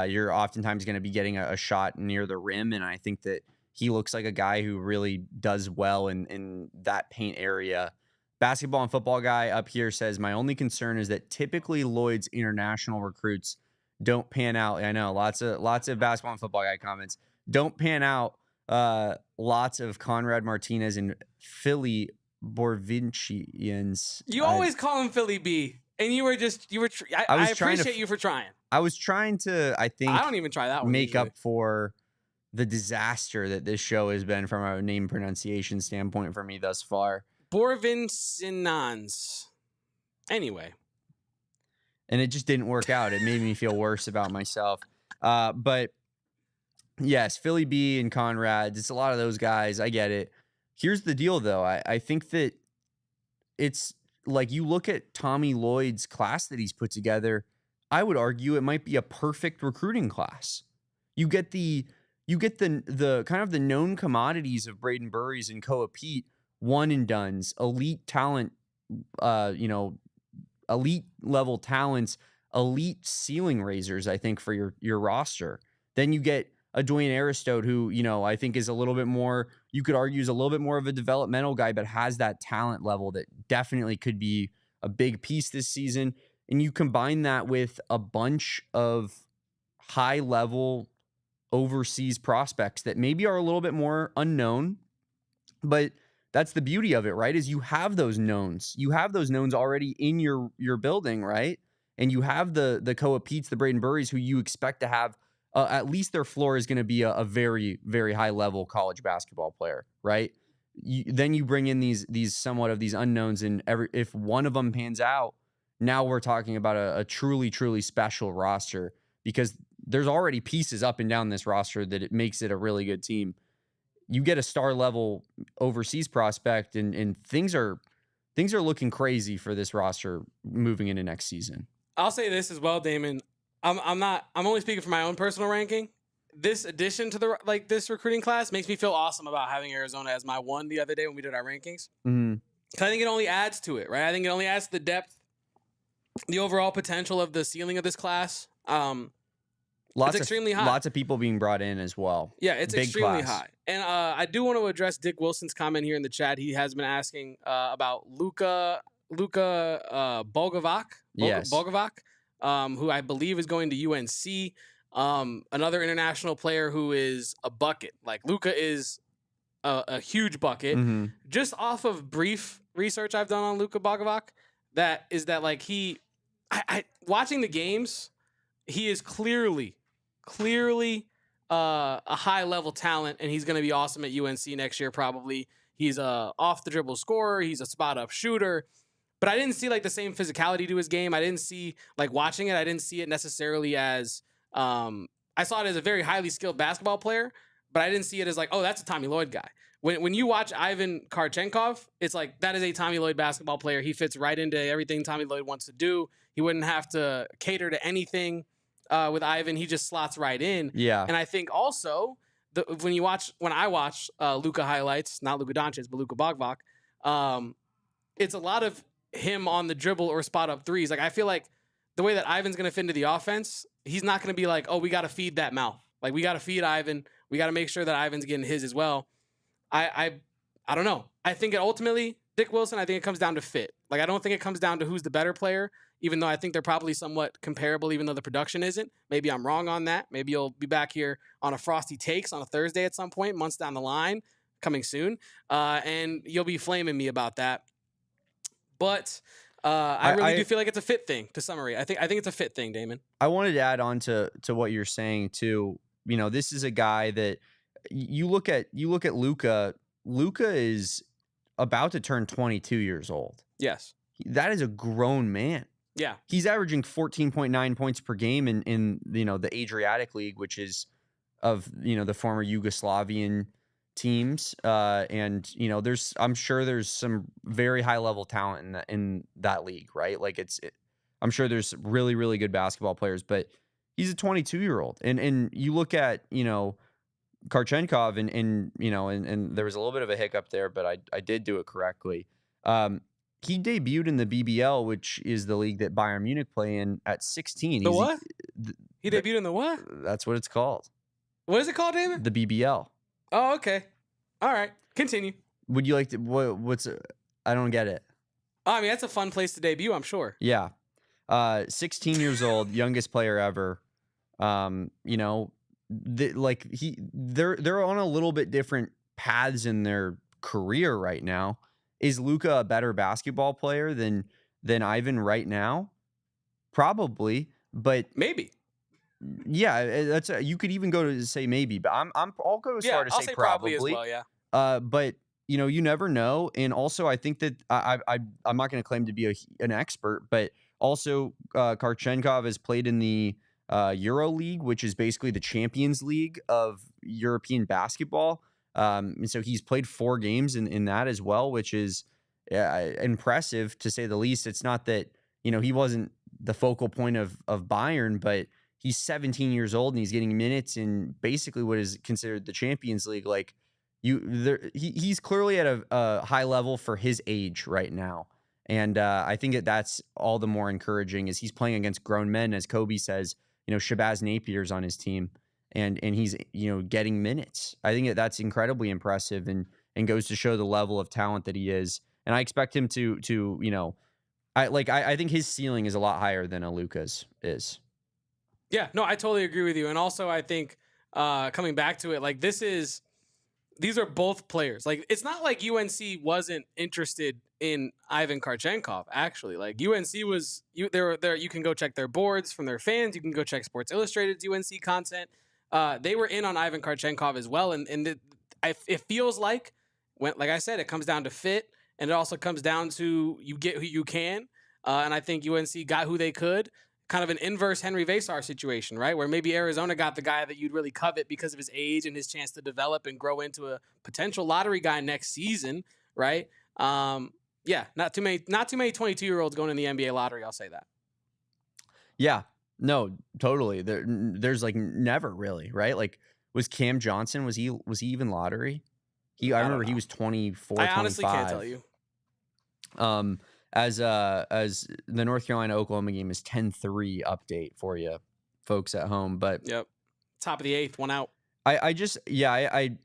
you're oftentimes going to be getting a shot near the rim, and I think that he looks like a guy who really does well in that paint area. Basketball and football guy up here says, my only concern is that typically Lloyd's international recruits don't pan out. I know lots of basketball and football guy comments don't pan out. Lots of Conrad Martinez and Philly Borvincians. You always call him Philly B, and you were. I appreciate you for trying. I was trying to. I think I don't even try that one. Make usually. up for the disaster that this show has been from a name pronunciation standpoint for me thus far. Borvincinans. Anyway. And it just didn't work out. It made me feel worse about myself. But yes, Philly B and Conrad, it's a lot of those guys. I get it. Here's the deal, though. I think that it's like you look at Tommy Lloyd's class that he's put together, I would argue it might be a perfect recruiting class. You get the kind of the known commodities of Braden Burries and Koa Pete, one and dones, elite talent, elite level talents, elite ceiling raisers, I think, for your roster. Then you get a Dwayne Aristode, who, I think is a little bit more, you could argue is a little bit more of a developmental guy, but has that talent level that definitely could be a big piece this season. And you combine that with a bunch of high level overseas prospects that maybe are a little bit more unknown, but that's the beauty of it, right? Is you have those knowns. You have those knowns already in your building, right? And you have the Koa Petes, the Braden Burries, who you expect to have at least their floor is going to be a very, very high level college basketball player, right? Then you bring in these somewhat of these unknowns, and if one of them pans out, now we're talking about a truly, truly special roster, because there's already pieces up and down this roster that it makes it a really good team. You get a star level overseas prospect, and things are looking crazy for this roster moving into next season. I'll say this as well, Damon. I'm only speaking for my own personal ranking. This addition to this recruiting class makes me feel awesome about having Arizona as my one the other day when we did our rankings. Mm-hmm. I think it only adds to it, right? I think it only adds to the depth, the overall potential of the ceiling of this class. It's extremely high. Lots of people being brought in as well. Yeah, it's Big extremely class. high. And I do want to address Dick Wilson's comment here in the chat. He has been asking about Luka Bogavac. Yes. Bogavac, who I believe is going to UNC. Another international player who is a bucket. Like, Luka is a huge bucket. Mm-hmm. Just off of brief research I've done on Luka Bogavac, watching the games, he is clearly a high level talent, and he's going to be awesome at UNC next year probably. He's a off the dribble scorer. He's a spot up shooter. But I didn't see the same physicality to his game. I didn't see watching it. I didn't see it necessarily as I saw it as a very highly skilled basketball player, but I didn't see it as oh, that's a Tommy Lloyd guy. When you watch Ivan Kharchenkov, it's that is a Tommy Lloyd basketball player. He fits right into everything Tommy Lloyd wants to do. He wouldn't have to cater to anything with Ivan. He just slots right in. Yeah. And I think also when I watch Luka highlights, not Luka Doncic, but Luka Bogavac, it's a lot of him on the dribble or spot up threes. I feel like the way that Ivan's going to fit into the offense, he's not going to be oh, we got to feed that mouth. We got to feed Ivan. We got to make sure that Ivan's getting his as well. I don't know. I think ultimately, Dick Wilson, I think it comes down to fit. I don't think it comes down to who's the better player, even though I think they're probably somewhat comparable, even though the production isn't. Maybe I'm wrong on that. Maybe you'll be back here on a Frosty Takes on a Thursday at some point, months down the line, coming soon. And you'll be flaming me about that. But I really do feel like it's a fit thing, to summary. I think it's a fit thing, Damon. I wanted to add on to what you're saying too. This is a guy that you look at Luka. Luka is about to turn 22 years old. Yes. That is a grown man. Yeah. He's averaging 14.9 points per game in the Adriatic League, which is of the former Yugoslavian teams. And I'm sure there's some very high level talent in that league, right? I'm sure there's really, really good basketball players, but he's a 22-year-old. And you look at, Kharchenkov and there was a little bit of a hiccup there, but I did do it correctly. He debuted in the BBL, which is the league that Bayern Munich play in, at 16. The what? He debuted in the what? That's what it's called. What is it called, Damon? The BBL. Oh, okay. All right. Continue. Would you like to? What's? I don't get it. I mean, that's a fun place to debut, I'm sure. Yeah. 16 years old, youngest player ever. They're on a little bit different paths in their career right now. Is Luka a better basketball player than Ivan right now? Probably, but Maybe. yeah, that's you could even go to say maybe, but I'll go as Yeah, far to I'll say say probably as probably. well. Yeah. But you never know, and also I think that I'm not going to claim to be an expert, but also Kharchenkov has played in the Euro League, which is basically the Champions League of European basketball. And so he's played 4 games in that as well, which is impressive to say the least. It's not that he wasn't the focal point of Bayern, but he's 17 years old and he's getting minutes in basically what is considered the Champions League. Like he's clearly at a high level for his age right now. And I think that's all the more encouraging is he's playing against grown men, as Kobe says. Shabazz Napier's on his team, and he's getting minutes. I think that's incredibly impressive and goes to show the level of talent that he is. And I expect him to I think his ceiling is a lot higher than a Luka's is. Yeah, no, I totally agree with you. And also, I think coming back to it, like these are both players. Like it's not like UNC wasn't interested in Ivan Kharchenkov. Actually, like UNC was there. You can go check their boards from their fans. You can go check Sports Illustrated's UNC content. They were in on Ivan Kharchenkov as well. And it feels like like I said, it comes down to fit, and it also comes down to you get who you can. And I think UNC got who they could. Kind of an inverse Henry Vasar situation, right? Where maybe Arizona got the guy that you'd really covet because of his age and his chance to develop and grow into a potential lottery guy next season, right? Yeah, not too many 22-year-olds going in the NBA lottery. I'll say that. Yeah, no, totally. There's like never really, right? Like was Cam Johnson, was he even lottery? I remember he was 24, I honestly 25. can't tell you. As the North Carolina Oklahoma game is 10-3 update for you folks at home, but yep, top of the 8th, 1 out. I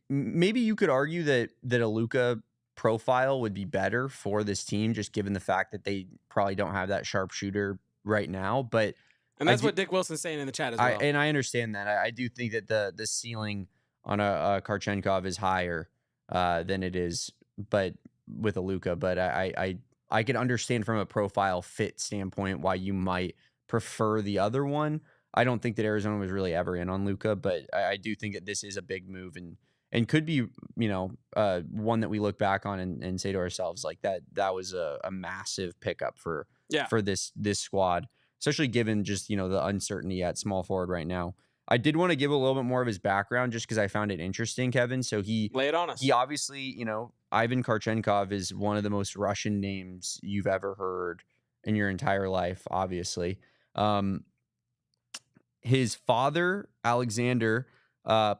maybe you could argue that a Luka profile would be better for this team, just given the fact that they probably don't have that sharpshooter right now. But that's what Dick Wilson's saying in the chat as well. And I understand that. I do think that the ceiling on a Kharchenkov is higher than it is, but with a Luka. But I could understand from a profile fit standpoint why you might prefer the other one. I don't think that Arizona was really ever in on Luka, but I do think that this is a big move and could be, one that we look back on and say to ourselves like that was a massive pickup for this squad, especially given just, the uncertainty at small forward right now. I did want to give a little bit more of his background just because I found it interesting, Kevin. So lay it on us. He obviously, Ivan Kharchenkov is one of the most Russian names you've ever heard in your entire life, obviously. His father, Alexander,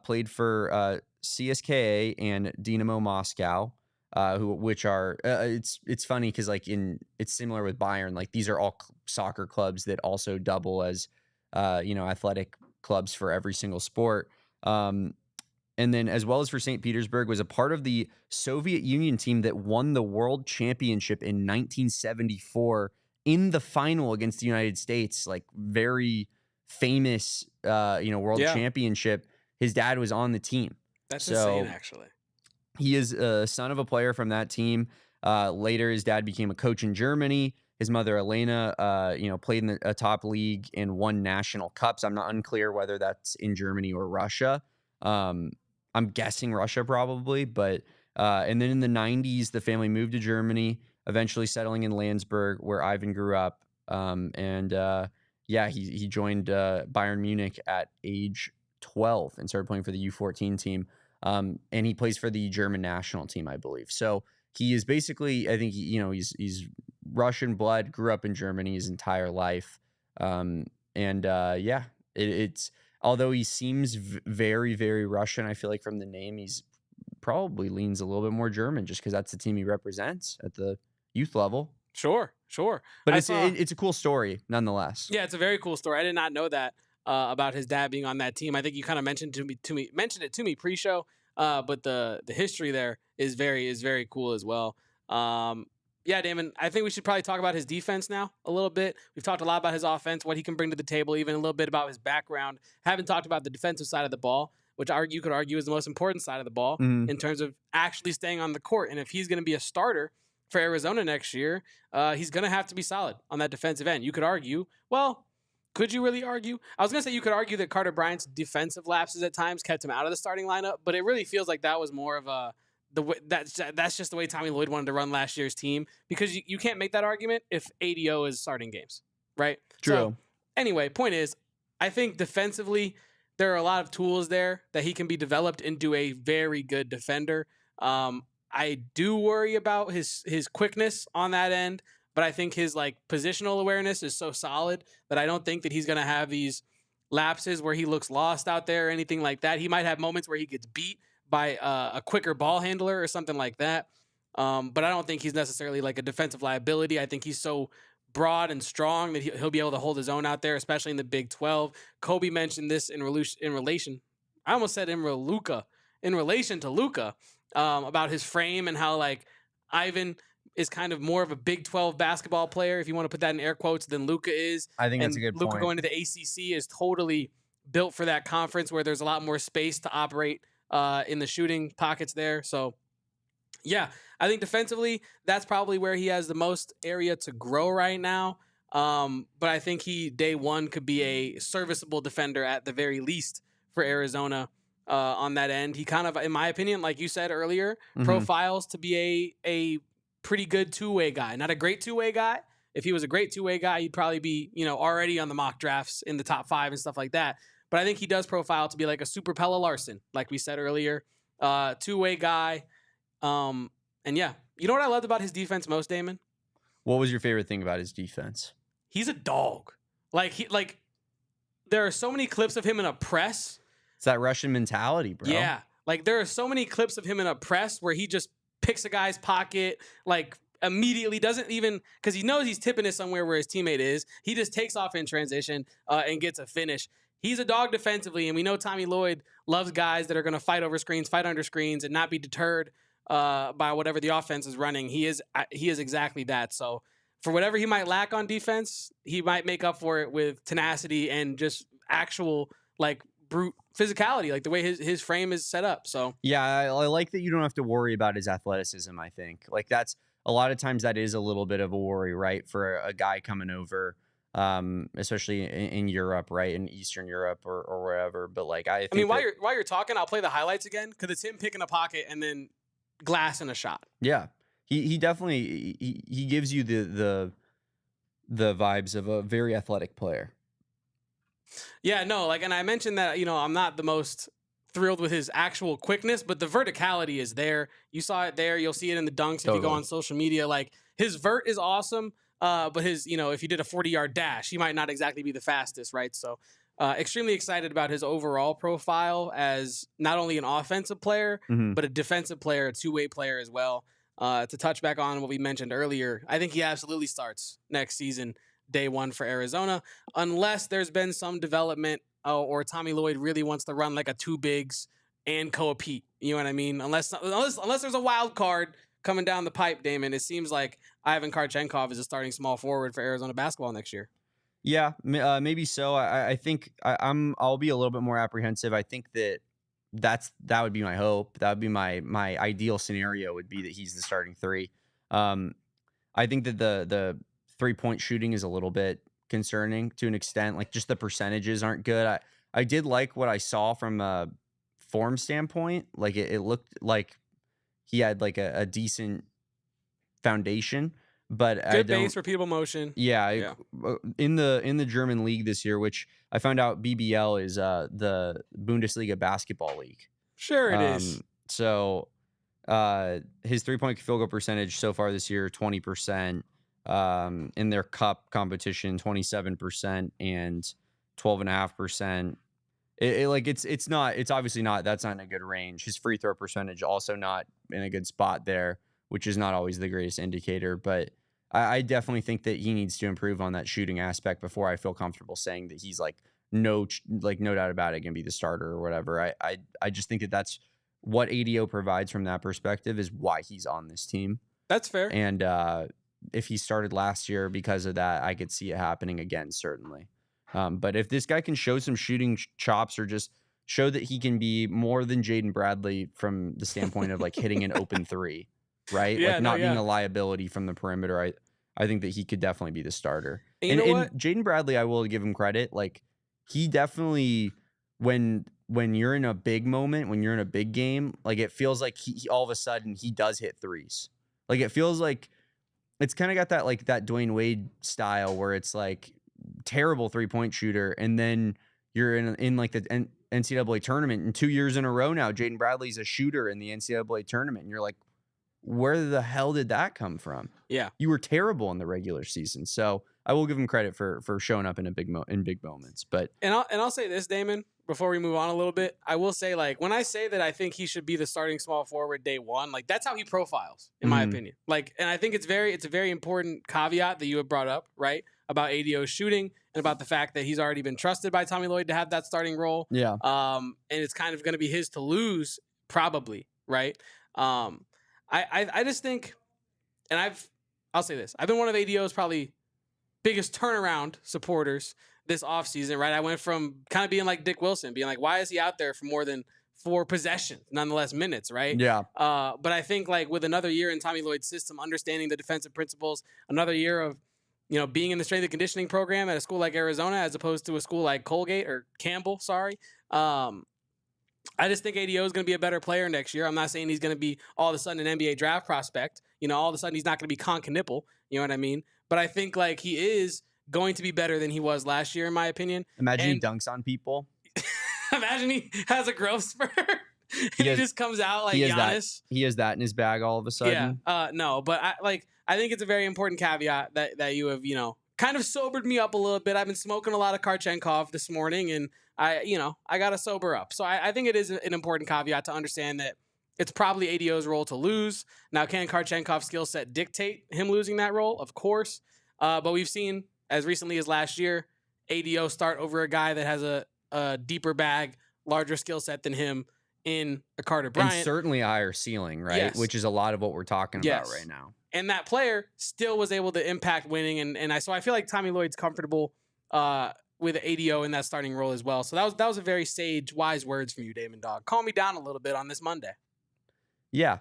played for CSKA and Dynamo Moscow, which are it's funny because it's similar with Bayern. Like these are all soccer clubs that also double as athletic clubs for every single sport. And then as well as for St. Petersburg, was a part of the Soviet Union team that won the world championship in 1974 in the final against the United States. Like very famous, world championship. His dad was on the team. That's insane, actually. He is a son of a player from that team. Later, his dad became a coach in Germany. His mother, Elena, played in a top league and won national cups. I'm not unclear whether that's in Germany or Russia. I'm guessing Russia probably, but and then in the 90s, the family moved to Germany, eventually settling in Landsberg, where Ivan grew up. He joined Bayern Munich at age 12 and started playing for the U14 team. And he plays for the German national team, I believe. So he is basically, I think, he's Russian blood, grew up in Germany his entire life. It's although he seems very, very Russian, I feel like from the name, he's probably leans a little bit more German just because that's the team he represents at the youth level. Sure. But it's a cool story nonetheless. Yeah, it's a very cool story. I did not know that about his dad being on that team. I think you kind of mentioned it to me pre-show, but the history there is very cool as well. Yeah, Damon, I think we should probably talk about his defense now a little bit. We've talked a lot about his offense, what he can bring to the table, even a little bit about his background. Haven't talked about the defensive side of the ball, which you could argue is the most important side of the ball in terms of actually staying on the court. And if he's going to be a starter for Arizona next year, he's going to have to be solid on that defensive end. You could argue, well, could you really argue? I was going to say you could argue that Carter Bryant's defensive lapses at times kept him out of the starting lineup, but it really feels like that was more of that's just the way Tommy Lloyd wanted to run last year's team, because you can't make that argument if ADO is starting games, right? True. So, anyway, point is, I think defensively there are a lot of tools there that he can be developed into a very good defender. I do worry about his quickness on that end, but I think his like positional awareness is so solid that I don't think that he's going to have these lapses where he looks lost out there or anything like that. He might have moments where he gets beat by a quicker ball handler or something like that. But I don't think he's necessarily like a defensive liability. I think he's so broad and strong that he'll be able to hold his own out there, especially in the Big 12. Kobe mentioned this in relation. I almost said in relation to Luka, about his frame and how like Ivan is kind of more of a Big 12 basketball player, if you want to put that in air quotes, than Luka is. I think that's a good point. Luka going to the ACC is totally built for that conference where there's a lot more space to operate in the shooting pockets there. So, yeah, I think defensively, that's probably where he has the most area to grow right now. But I think he, day one, could be a serviceable defender at the very least for Arizona on that end. He kind of, in my opinion, like you said earlier, profiles to be a pretty good two-way guy. Not a great two-way guy. If he was a great two-way guy, he'd probably be, already on the mock drafts in the top 5 and stuff like that. But I think he does profile to be like a super Pella Larson, like we said earlier. Two-way guy. And yeah, you know what I loved about his defense most, Damon? What was your favorite thing about his defense? He's a dog. There are so many clips of him in a press. It's that Russian mentality, bro. Yeah. Like, there are so many clips of him in a press where he just picks a guy's pocket, like, immediately, doesn't even, because he knows he's tipping it somewhere where his teammate is. He just takes off in transition and gets a finish. He's a dog defensively, and we know Tommy Lloyd loves guys that are going to fight over screens, fight under screens, and not be deterred by whatever the offense is running. He is exactly that. So for whatever he might lack on defense, he might make up for it with tenacity and just actual, like, brute physicality, like the way his frame is set up. So yeah, I like that you don't have to worry about his athleticism. I think like that's a lot of times that is a little bit of a worry, right, for a guy coming over, especially in Europe, right, in Eastern Europe or wherever. But like I mean, while you're talking, I'll play the highlights again because it's him picking a pocket and then glass in a shot. Yeah, he definitely he gives you the vibes of a very athletic player. Yeah, no, like, and I mentioned that, I'm not the most thrilled with his actual quickness, but the verticality is there. You saw it there. You'll see it in the dunks if you go on social media. Like, his vert is awesome, but his, if you did a 40-yard dash, he might not exactly be the fastest, right? So extremely excited about his overall profile as not only an offensive player, but a defensive player, a two-way player as well. To touch back on what we mentioned earlier, I think he absolutely starts next season, day one for Arizona, unless there's been some development or Tommy Lloyd really wants to run like a 2 bigs and co-Pete. You know what I mean? Unless there's a wild card coming down the pipe, Damon, it seems like Ivan Kharchenkov is a starting small forward for Arizona basketball next year. Yeah, maybe so. I think I'll be a little bit more apprehensive. I think that would be my hope. That would be my ideal scenario would be that he's the starting 3. I think that the 3-point shooting is a little bit concerning to an extent. Like, just the percentages aren't good. I did like what I saw from a form standpoint. Like, it looked like he had like a decent foundation, but good base, repeatable motion. Yeah. In the German league this year, which I found out BBL is the Bundesliga basketball league. Sure it is. So his 3-point field goal percentage so far this year, 20%. In their cup competition, 27% and 12.5%. It's obviously not, that's not in a good range. His free throw percentage also not in a good spot there, which is not always the greatest indicator, but I definitely think that he needs to improve on that shooting aspect before I feel comfortable saying that he's no doubt about it going to be the starter or whatever. I just think that that's what ADO provides from that perspective is why he's on this team. That's fair. And, if he started last year because of that, I could see it happening again, certainly. But if this guy can show some shooting chops or just show that he can be more than Jaden Bradley from the standpoint of like hitting an open 3, right? Yeah, Like no, not being yeah. a liability from the perimeter. I think that he could definitely be the starter. And you know what? Jaden Bradley, I will give him credit. Like he definitely, when you're in a big moment, when you're in a big game, like it feels like he all of a sudden he does hit threes. Like it feels like it's kind of got that like that Dwayne Wade style where it's like terrible 3-point shooter, and then you're in like the NCAA tournament, and 2 years in a row now, Jaden Bradley's a shooter in the NCAA tournament, and you're like, where the hell did that come from? Yeah. You were terrible in the regular season. So I will give him credit for showing up in big moments. But I'll say this, Damon, before we move on a little bit. I will say, like, when I say that I think he should be the starting small forward day one, like that's how he profiles, in my opinion. Like, and I think it's a very important caveat that you have brought up, right? About ADO's shooting and about the fact that he's already been trusted by Tommy Lloyd to have that starting role. Yeah. And it's kind of going to be his to lose, probably, right? I just think, and I'll say this, I've been one of ADO's probably biggest turnaround supporters this offseason, right? I went from kind of being like Dick Wilson, being like, why is he out there for more than 4 possessions, nonetheless minutes, right? Yeah. But I think like with another year in Tommy Lloyd's system, understanding the defensive principles, another year of, being in the strength and conditioning program at a school like Arizona as opposed to a school like Colgate or Campbell, I just think ADO is going to be a better player next year. I'm not saying he's going to be all of a sudden an NBA draft prospect. All of a sudden he's not going to be Con Knipple. You know what I mean? But I think like he is going to be better than he was last year, in my opinion. Imagine he dunks on people. Imagine he has a growth spurt and he just comes out like Giannis. He has that in his bag all of a sudden. Yeah. No, but I think it's a very important caveat that you have, kind of sobered me up a little bit. I've been smoking a lot of Kharchenkov this morning, and I got to sober up. So I think it is an important caveat to understand that it's probably ADO's role to lose. Now, can Kharchenkov's skill set dictate him losing that role? Of course. But we've seen, as recently as last year, ADO start over a guy that has a deeper bag, larger skill set than him in a Carter Bryant. And certainly a higher ceiling, right? Yes. Which is a lot of what we're talking about right now. And that player still was able to impact winning. So I feel like Tommy Lloyd's comfortable with ADO in that starting role as well. So that was a very sage, wise words from you, Damon Dog. Calm me down a little bit on this Monday. Yeah,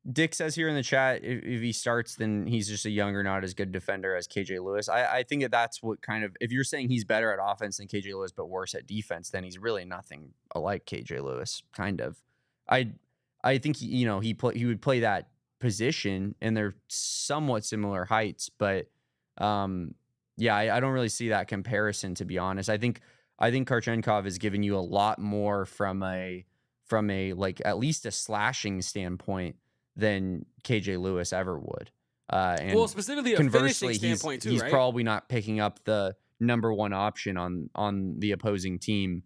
Dick says here in the chat, if he starts, then he's just a younger, not as good defender as KJ Lewis. I think that's what kind of, if you're saying he's better at offense than KJ Lewis, but worse at defense, then he's really nothing like KJ Lewis, kind of. I think he would play that position, and they're somewhat similar heights, but yeah, I don't really see that comparison, to be honest. I think Kharchenkov has given you a lot more from a like at least a slashing standpoint than KJ Lewis ever would. And specifically a finishing standpoint too, he's right? probably not picking up the number one option on the opposing team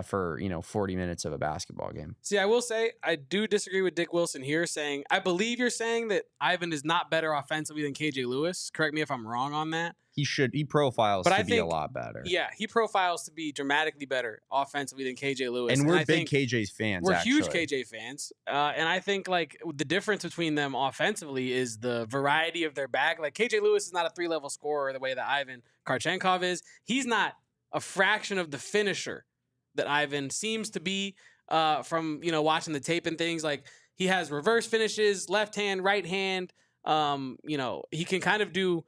for 40 minutes of a basketball game. See, I will say I do disagree with Dick Wilson here, saying I believe you're saying that Ivan is not better offensively than KJ Lewis. Correct me if I'm wrong on that. He profiles to be a lot better. Yeah, he profiles to be dramatically better offensively than KJ Lewis. And we're big KJ fans. We're huge KJ fans. And I think like the difference between them offensively is the variety of their bag. Like KJ Lewis is not a 3-level scorer the way that Ivan Kharchenkov is. He's not a fraction of the finisher that Ivan seems to be from watching the tape and things. Like he has reverse finishes, left hand, right hand. He can kind of do,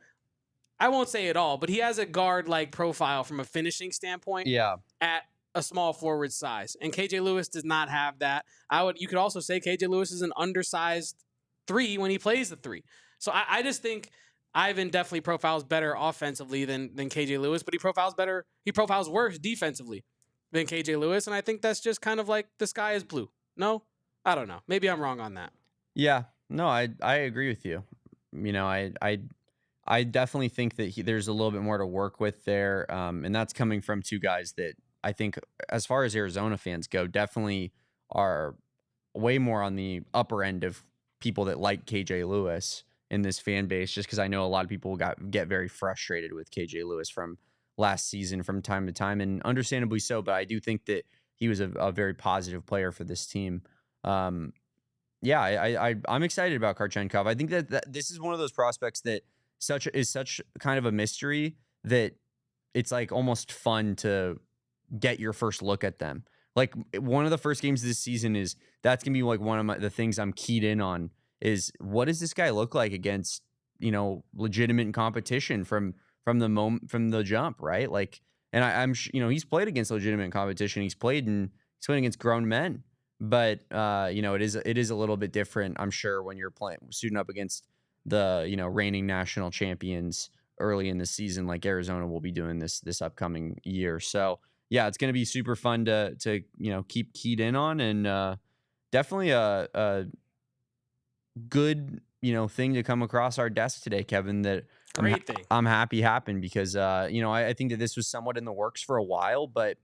I won't say it all, but he has a guard-like profile from a finishing standpoint. Yeah. At a small forward size, and KJ Lewis does not have that. You could also say KJ Lewis is an undersized 3 when he plays the 3. So I just think Ivan definitely profiles better offensively than KJ Lewis, but he profiles worse defensively than KJ Lewis, and I think that's just kind of like the sky is blue. No, I don't know. Maybe I'm wrong on that. Yeah, no, I agree with you. I definitely think that there's a little bit more to work with there, and that's coming from two guys that I think, as far as Arizona fans go, definitely are way more on the upper end of people that like KJ Lewis in this fan base, just because I know a lot of people get very frustrated with KJ Lewis from last season from time to time, and understandably so, but I do think that he was a very positive player for this team. I'm excited about Kharchenkov. I think that this is one of those prospects that is such kind of a mystery that it's like almost fun to get your first look at them. Like one of the first games of this season that's gonna be like one of the things I'm keyed in on is what does this guy look like against, legitimate competition from the jump, right? Like, and he's played against legitimate competition. He's playing against grown men, but it is a little bit different, I'm sure, when you're suiting up against the reigning national champions early in the season, like Arizona will be doing this upcoming year. So yeah, it's going to be super fun to keep keyed in on, and definitely a good thing to come across our desk today, Kevin. That Great thing. I'm happy happened because I think that this was somewhat in the works for a while, but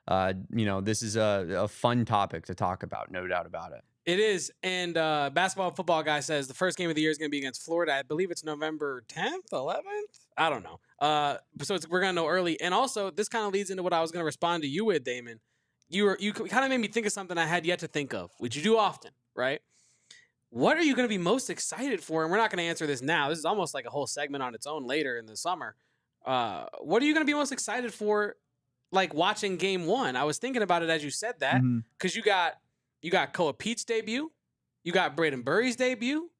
this is a fun topic to talk about, no doubt about it. It is. And basketball and football guy says the first game of the year is going to be against Florida. I believe it's November 10th, 11th. I don't know. So we're going to know early. And also, this kind of leads into what I was going to respond to you with, Damon. You kind of made me think of something I had yet to think of, which you do often, right? What are you going to be most excited for? And we're not going to answer this now. This is almost like a whole segment on its own later in the summer. What are you going to be most excited for, like watching game one? I was thinking about it as you said that, because you got Koa Pete's debut, you got Braden Burry's debut,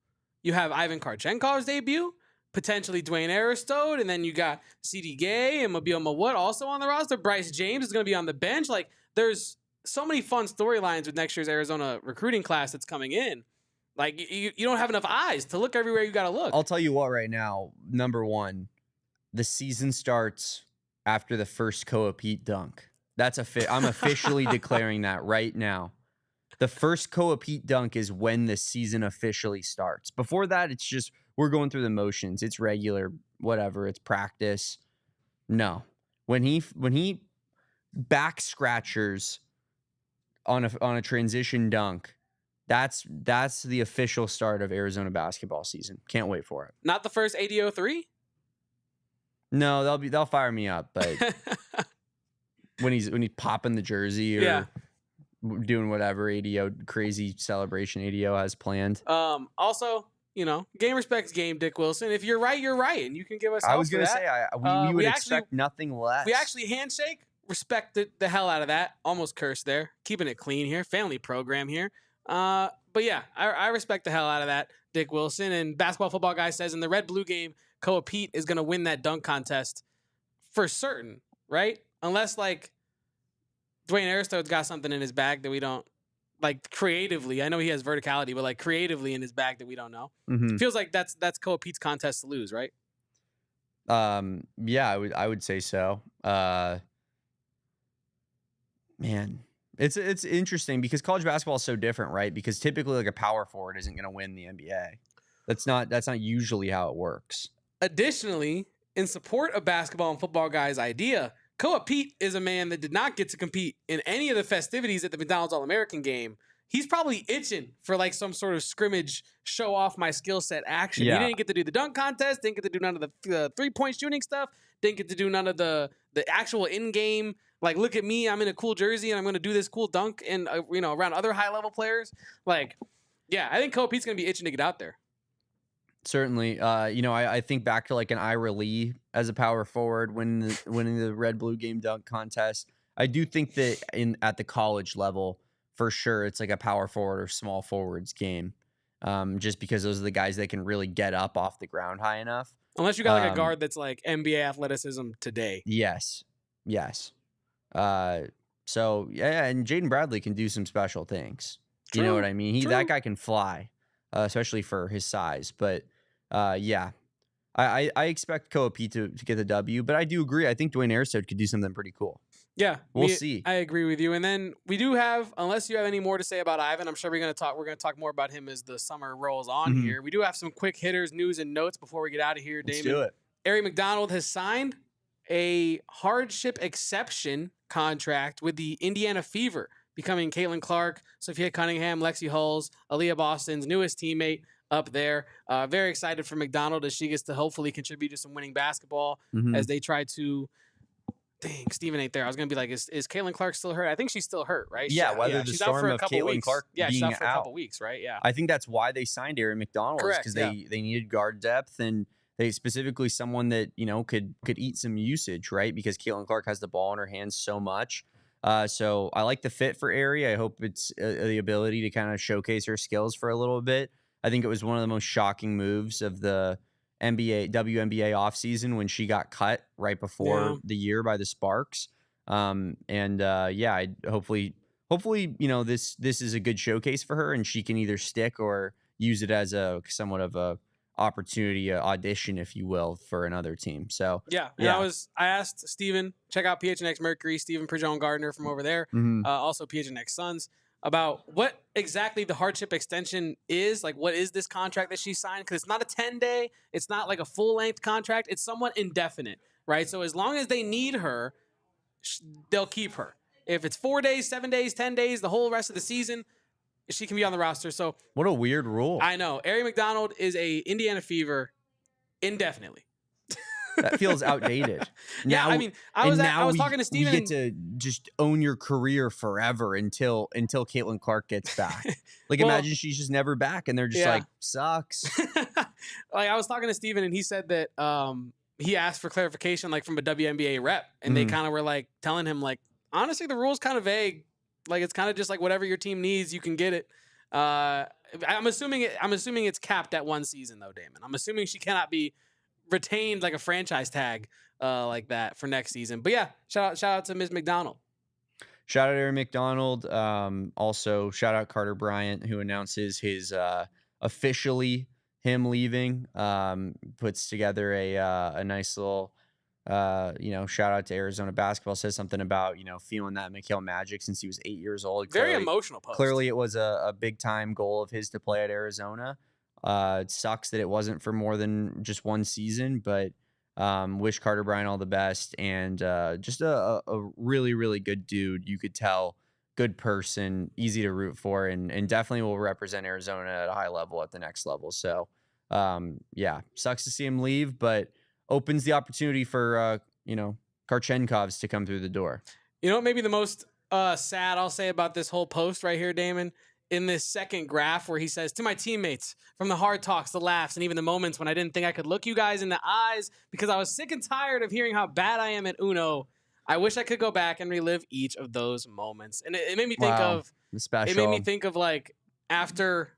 you have Ivan Kharchenkov's debut, potentially Dwayne Aristode, and then you got CD Gay and Mobile Mawut also on the roster. Bryce James is going to be on the bench. Like, there's so many fun storylines with next year's Arizona recruiting class that's coming in. Like, you don't have enough eyes to look everywhere you got to look. I'll tell you what right now, number one, the season starts after the first Koa Pete dunk. I'm officially declaring that right now. The first Koa Pete dunk is when the season officially starts. Before that, it's just we're going through the motions. It's regular, whatever. It's practice. No, when he back scratchers on a transition dunk, that's the official start of Arizona basketball season. Can't wait for it. Not the first ADO3? No, they'll fire me up, but when he's popping the jersey or doing whatever ADO crazy celebration ADO has planned. Also, game respects game, Dick Wilson. If you're right, you're right, and you can give us. I was going to say we would expect nothing less. We actually handshake. Respect the hell out of that. Almost cursed there. Keeping it clean here. Family program here. But yeah, I respect the hell out of that, Dick Wilson. And basketball football guy says in the red-blue game, Koa Pete is going to win that dunk contest for certain, right? Unless, like, Dwayne Aristode's got something in his bag that we don't, like, creatively. I know he has verticality, but, like, creatively in his bag that we don't know. It feels like that's Koa Pete's contest to lose, right? Yeah, I would say so. Man, it's interesting because college basketball is so different, right? Because typically, like, a power forward isn't going to win the NBA. That's not usually how it works. Additionally, in support of basketball and football guys' idea, Koa Pete is a man that did not get to compete in any of the festivities at the McDonald's All-American game. He's probably itching for like some sort of scrimmage, show off my skill set action. Yeah. He didn't get to do the dunk contest, didn't get to do none of the 3-point shooting stuff, didn't get to do none of the actual in-game, like, look at me, I'm in a cool jersey and I'm going to do this cool dunk and around other high-level players. Like, yeah, I think Koa Pete's going to be itching to get out there. Certainly. I think back to like an Ira Lee as a power forward winning the red-blue game dunk contest. I do think that at the college level, for sure, it's like a power forward or small forwards game, just because those are the guys that can really get up off the ground high enough. Unless you got like a guard that's like NBA athleticism today. Yes. So yeah, and Jaden Bradley can do some special things. True. You know what I mean? True. That guy can fly, especially for his size. But yeah, I expect Koa Pete to get the W. But I do agree. I think Dwayne Aristode could do something pretty cool. Yeah, we'll see. I agree with you. And then we do have, unless you have any more to say about Ivan, I'm sure we're going to talk more about him as the summer rolls on here. We do have some quick hitters, news, and notes before we get out of here, Damon. Let's do it. Aari McDonald has signed a hardship exception contract with the Indiana Fever, becoming Caitlyn Clark, Sophia Cunningham, Lexi Hulls, Aaliyah Boston's newest teammate up there. Very excited for McDonald as she gets to hopefully contribute to some winning basketball as they try to. Dang, Steven ain't there. I was going to be like, is Caitlyn Clark still hurt? I think she's still hurt, right? Yeah, whether the storm of Caitlyn Clark she's being out for a couple weeks, right? Yeah. I think that's why they signed Aari McDonald, because they needed guard depth, and they specifically someone that, could eat some usage, right? Because Caitlyn Clark has the ball in her hands so much. So I like the fit for Aari. I hope it's the ability to kind of showcase her skills for a little bit. I think it was one of the most shocking moves of the WNBA offseason when she got cut right before the year by the Sparks. Hopefully, this is a good showcase for her, and she can either stick or use it as a somewhat of a opportunity, audition, if you will, for another team. So I asked Steven, check out PHNX Mercury, Steven Prejean Gardner from over there, also PHNX Suns, about what exactly the hardship extension is. Like, what is this contract that she signed? Because it's not a 10-day, it's not like a full-length contract, it's somewhat indefinite, right? So as long as they need her, they'll keep her. If it's 4 days, 7 days, 10 days, the whole rest of the season, she can be on the roster. So what a weird rule. I know. Aari McDonald is a Indiana Fever indefinitely. That feels outdated. I was talking to Steven. You get to just own your career forever until Caitlyn Clark gets back. Like, imagine she's just never back, and they're just like, sucks. Like, I was talking to Steven, and he said that he asked for clarification, like, from a WNBA rep, and they kind of were like telling him, like, honestly, the rule's kind of vague. Like, it's kind of just like whatever your team needs, you can get it. I'm assuming it's capped at 1 season, though, Damon. I'm assuming she cannot be retained like a franchise tag like that for next season. But yeah, shout out to Ms. McDonald. Shout out Aari McDonald. Also shout out Carter Bryant, who announces his officially him leaving. Puts together a nice little shout out to Arizona basketball. Says something about feeling that McHale magic since he was 8 years old. Very emotional post. Clearly, it was a big time goal of his to play at Arizona. It sucks that it wasn't for more than just 1 season, but wish Carter Bryant all the best, and just a really, really good dude. You could tell, good person, easy to root for, and definitely will represent Arizona at a high level at the next level. So, sucks to see him leave, but opens the opportunity for Kharchenkovs to come through the door. You know what? Maybe the most sad I'll say about this whole post right here, Damon. In this second graph where he says, to my teammates, from the hard talks, the laughs, and even the moments when I didn't think I could look you guys in the eyes because I was sick and tired of hearing how bad I am at Uno, I wish I could go back and relive each of those moments. And it made me think of special. It made me think of like after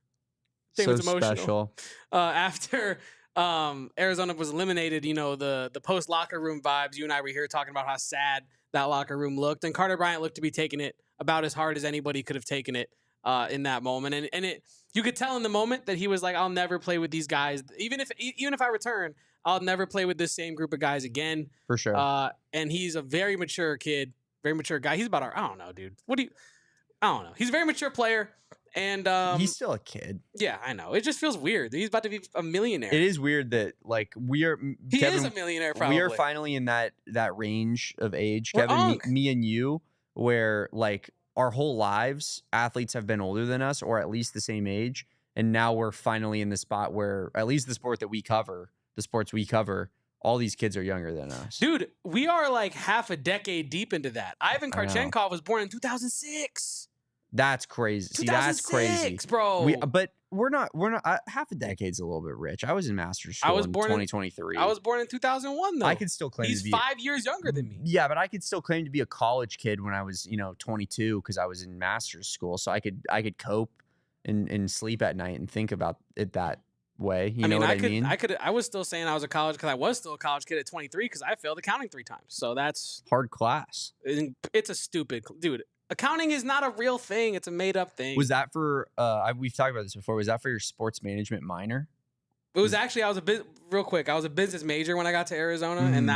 things so emotional. After Arizona was eliminated, the post locker room vibes. You and I were here talking about how sad that locker room looked, and Carter Bryant looked to be taking it about as hard as anybody could have taken it. In that moment, and you could tell in the moment that he was like, I'll never play with these guys, even if I return, I'll never play with this same group of guys again, for sure. And he's a very mature kid, very mature guy. He's about I don't know, dude. I don't know. He's a very mature player, and he's still a kid. Yeah, I know. It just feels weird. He's about to be a millionaire. It is weird that like he is a millionaire. Probably we are finally in that range of age, Kevin, me and you, where like. Our whole lives, athletes have been older than us, or at least the same age. And now we're finally in the spot where, at least the sports we cover, all these kids are younger than us. Dude, we are like half a decade deep into that. Ivan Kharchenkov was born in 2006. That's crazy. See, that's crazy, bro. But we're not. Half a decade's a little bit rich. I was in master's school in 2023. I was born in 2001, though. I could still claim he's 5 years younger than me. Yeah, but I could still claim to be a college kid when I was 22 because I was in master's school. So I could cope and sleep at night and think about it that way. You know what I mean? I was still saying I was a college because I was still a college kid at 23 because I failed accounting 3 times. So that's hard class. It's a stupid dude. Accounting is not a real thing. It's a made-up thing. Was that for, we've talked about this before, was that for your sports management minor? It was actually, I was a business major when I got to Arizona, and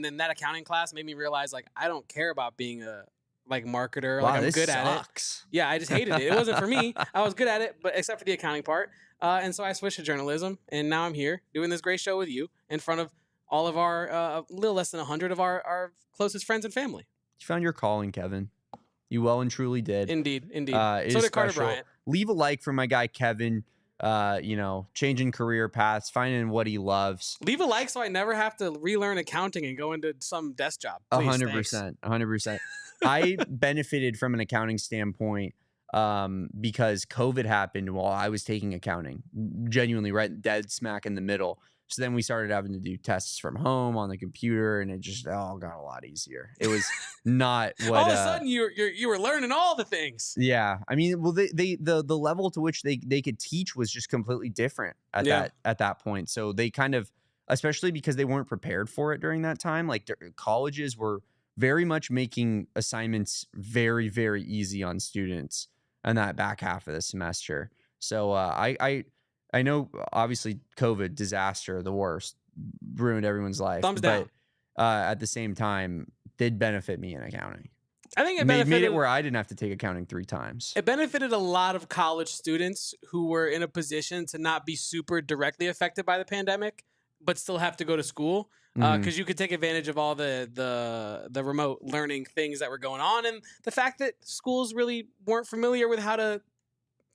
then that accounting class made me realize, like, I don't care about being a, like, marketer. Wow, like, I'm good sucks. at it. Yeah, I just hated it. It wasn't for me. I was good at it, but except for the accounting part. And so I switched to journalism, and now I'm here doing this great show with you in front of all of our, a little less than 100 of our closest friends and family. You found your calling, Kevin. You well and truly did. Indeed. So did Carter Bryant. Leave a like for my guy, Kevin. Changing career paths, finding what he loves. Leave a like so I never have to relearn accounting and go into some desk job. 100%. I benefited from an accounting standpoint because COVID happened while I was taking accounting. Genuinely, right dead smack in the middle. So then we started having to do tests from home on the computer, and it just all got a lot easier. It was not what all of a sudden you were learning all the things. Yeah, I mean, well, the level to which they could teach was just completely different at that point. So they kind of, especially because they weren't prepared for it during that time, like colleges were very much making assignments very, very easy on students in that back half of the semester. So I know obviously COVID disaster, the worst, ruined everyone's life. Thumbs down. But at the same time, did benefit me in accounting. I think it made it where I didn't have to take accounting 3 times. It benefited a lot of college students who were in a position to not be super directly affected by the pandemic, but still have to go to school. Because you could take advantage of all the remote learning things that were going on, and the fact that schools really weren't familiar with how to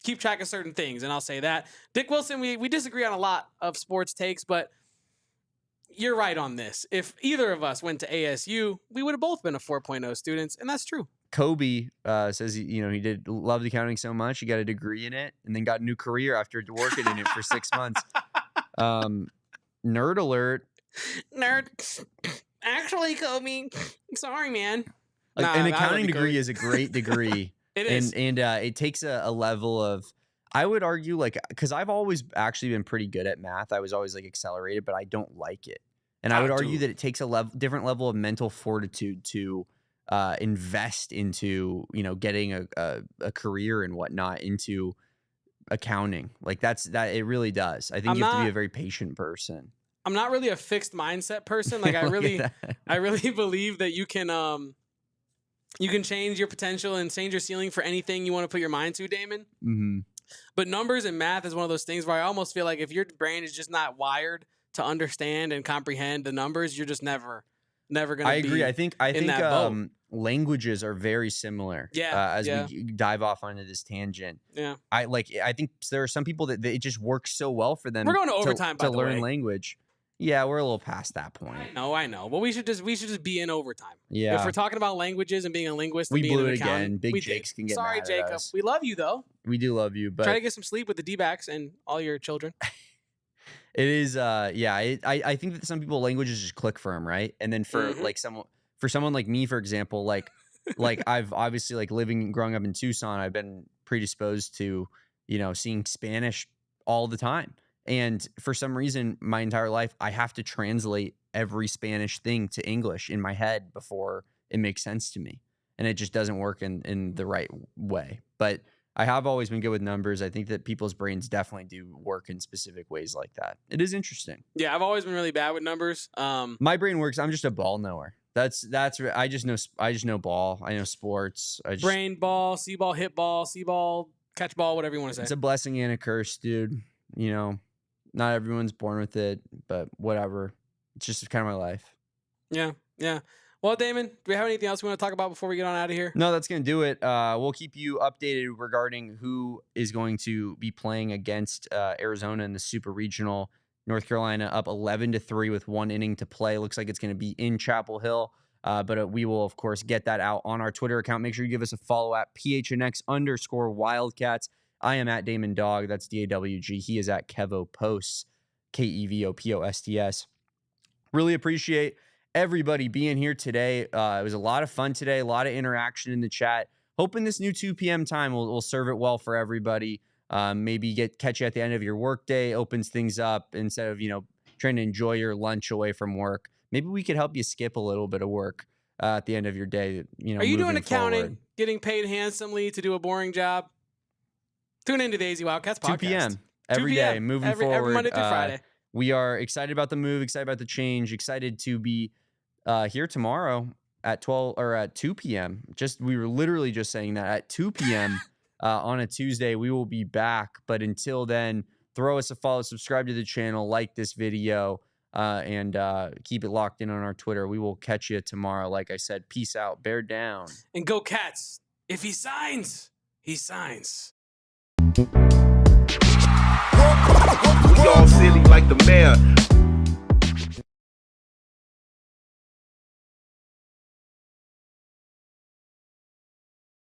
keep track of certain things. And I'll say that. Dick Wilson, we disagree on a lot of sports takes, but you're right on this. If either of us went to ASU, we would have both been a 4.0 students, and that's true. Kobe says he did love accounting so much, he got a degree in it, and then got a new career after working in it for 6 months. Nerd alert. Nerd. Actually, Kobe, sorry, man. An accounting degree is a great degree. It is. And it takes a level of, I would argue, like, because I've always actually been pretty good at math. I was always like accelerated, but I don't like it. And I would argue that it takes a different level of mental fortitude to invest into, getting a career and whatnot into accounting. Like that it really does. I think you have to be a very patient person. I'm not really a fixed mindset person. Like I really believe that you can change your potential and change your ceiling for anything you want to put your mind to, Damon. Mm-hmm. But numbers and math is one of those things where I almost feel like if your brain is just not wired to understand and comprehend the numbers, you're just never going to be. I agree. I think languages are very similar. As we dive off onto this tangent. Yeah. I think there are some people that it just works so well for them. We're going to overtime to learn language. Yeah, we're a little past that point. I know. But we should just be in overtime. Yeah. If we're talking about languages and being a linguist, we and being blew an it accountant, again. Big Jakes can get Sorry, mad Jacob. at us. We love you though. We do love you, but try to get some sleep with the D-backs and all your children. It is. I think that some people languages just click for them, right? And then for someone like me, for example, like I've obviously growing up in Tucson, I've been predisposed to seeing Spanish all the time. And for some reason, my entire life, I have to translate every Spanish thing to English in my head before it makes sense to me. And it just doesn't work in the right way. But I have always been good with numbers. I think that people's brains definitely do work in specific ways like that. It is interesting. Yeah, I've always been really bad with numbers. My brain works. I'm just a ball knower. I just know ball. I know sports. Brain ball, see ball, hit ball, see ball, catch ball, whatever you want to say. It's a blessing and a curse, dude. Not everyone's born with it, but whatever. It's just kind of my life. Yeah. Well, Damon, do we have anything else we want to talk about before we get on out of here? No, that's going to do it. We'll keep you updated regarding who is going to be playing against Arizona in the Super Regional. North Carolina up 11-3 with 1 inning to play. Looks like it's going to be in Chapel Hill. But we will, of course, get that out on our Twitter account. Make sure you give us a follow at PHNX_Wildcats. I am at Damon Dog. That's DAWG. He is at Kevo Posts, KEVOPOSTS. Really appreciate everybody being here today. It was a lot of fun today, a lot of interaction in the chat. Hoping this new 2 p.m. time will serve it well for everybody. Maybe catch you at the end of your workday, opens things up instead of trying to enjoy your lunch away from work. Maybe we could help you skip a little bit of work at the end of your day. Are you doing accounting, forward. Getting paid handsomely to do a boring job? Tune into the AZ Wildcats podcast. 2 p.m. every day, moving forward. Every Monday through Friday. We are excited about the move, excited about the change, excited to be here tomorrow at 2 p.m. We were literally just saying that at 2 p.m. On a Tuesday, we will be back. But until then, throw us a follow, subscribe to the channel, like this video, and keep it locked in on our Twitter. We will catch you tomorrow. Like I said, peace out, bear down. And go Cats. If he signs, he signs. We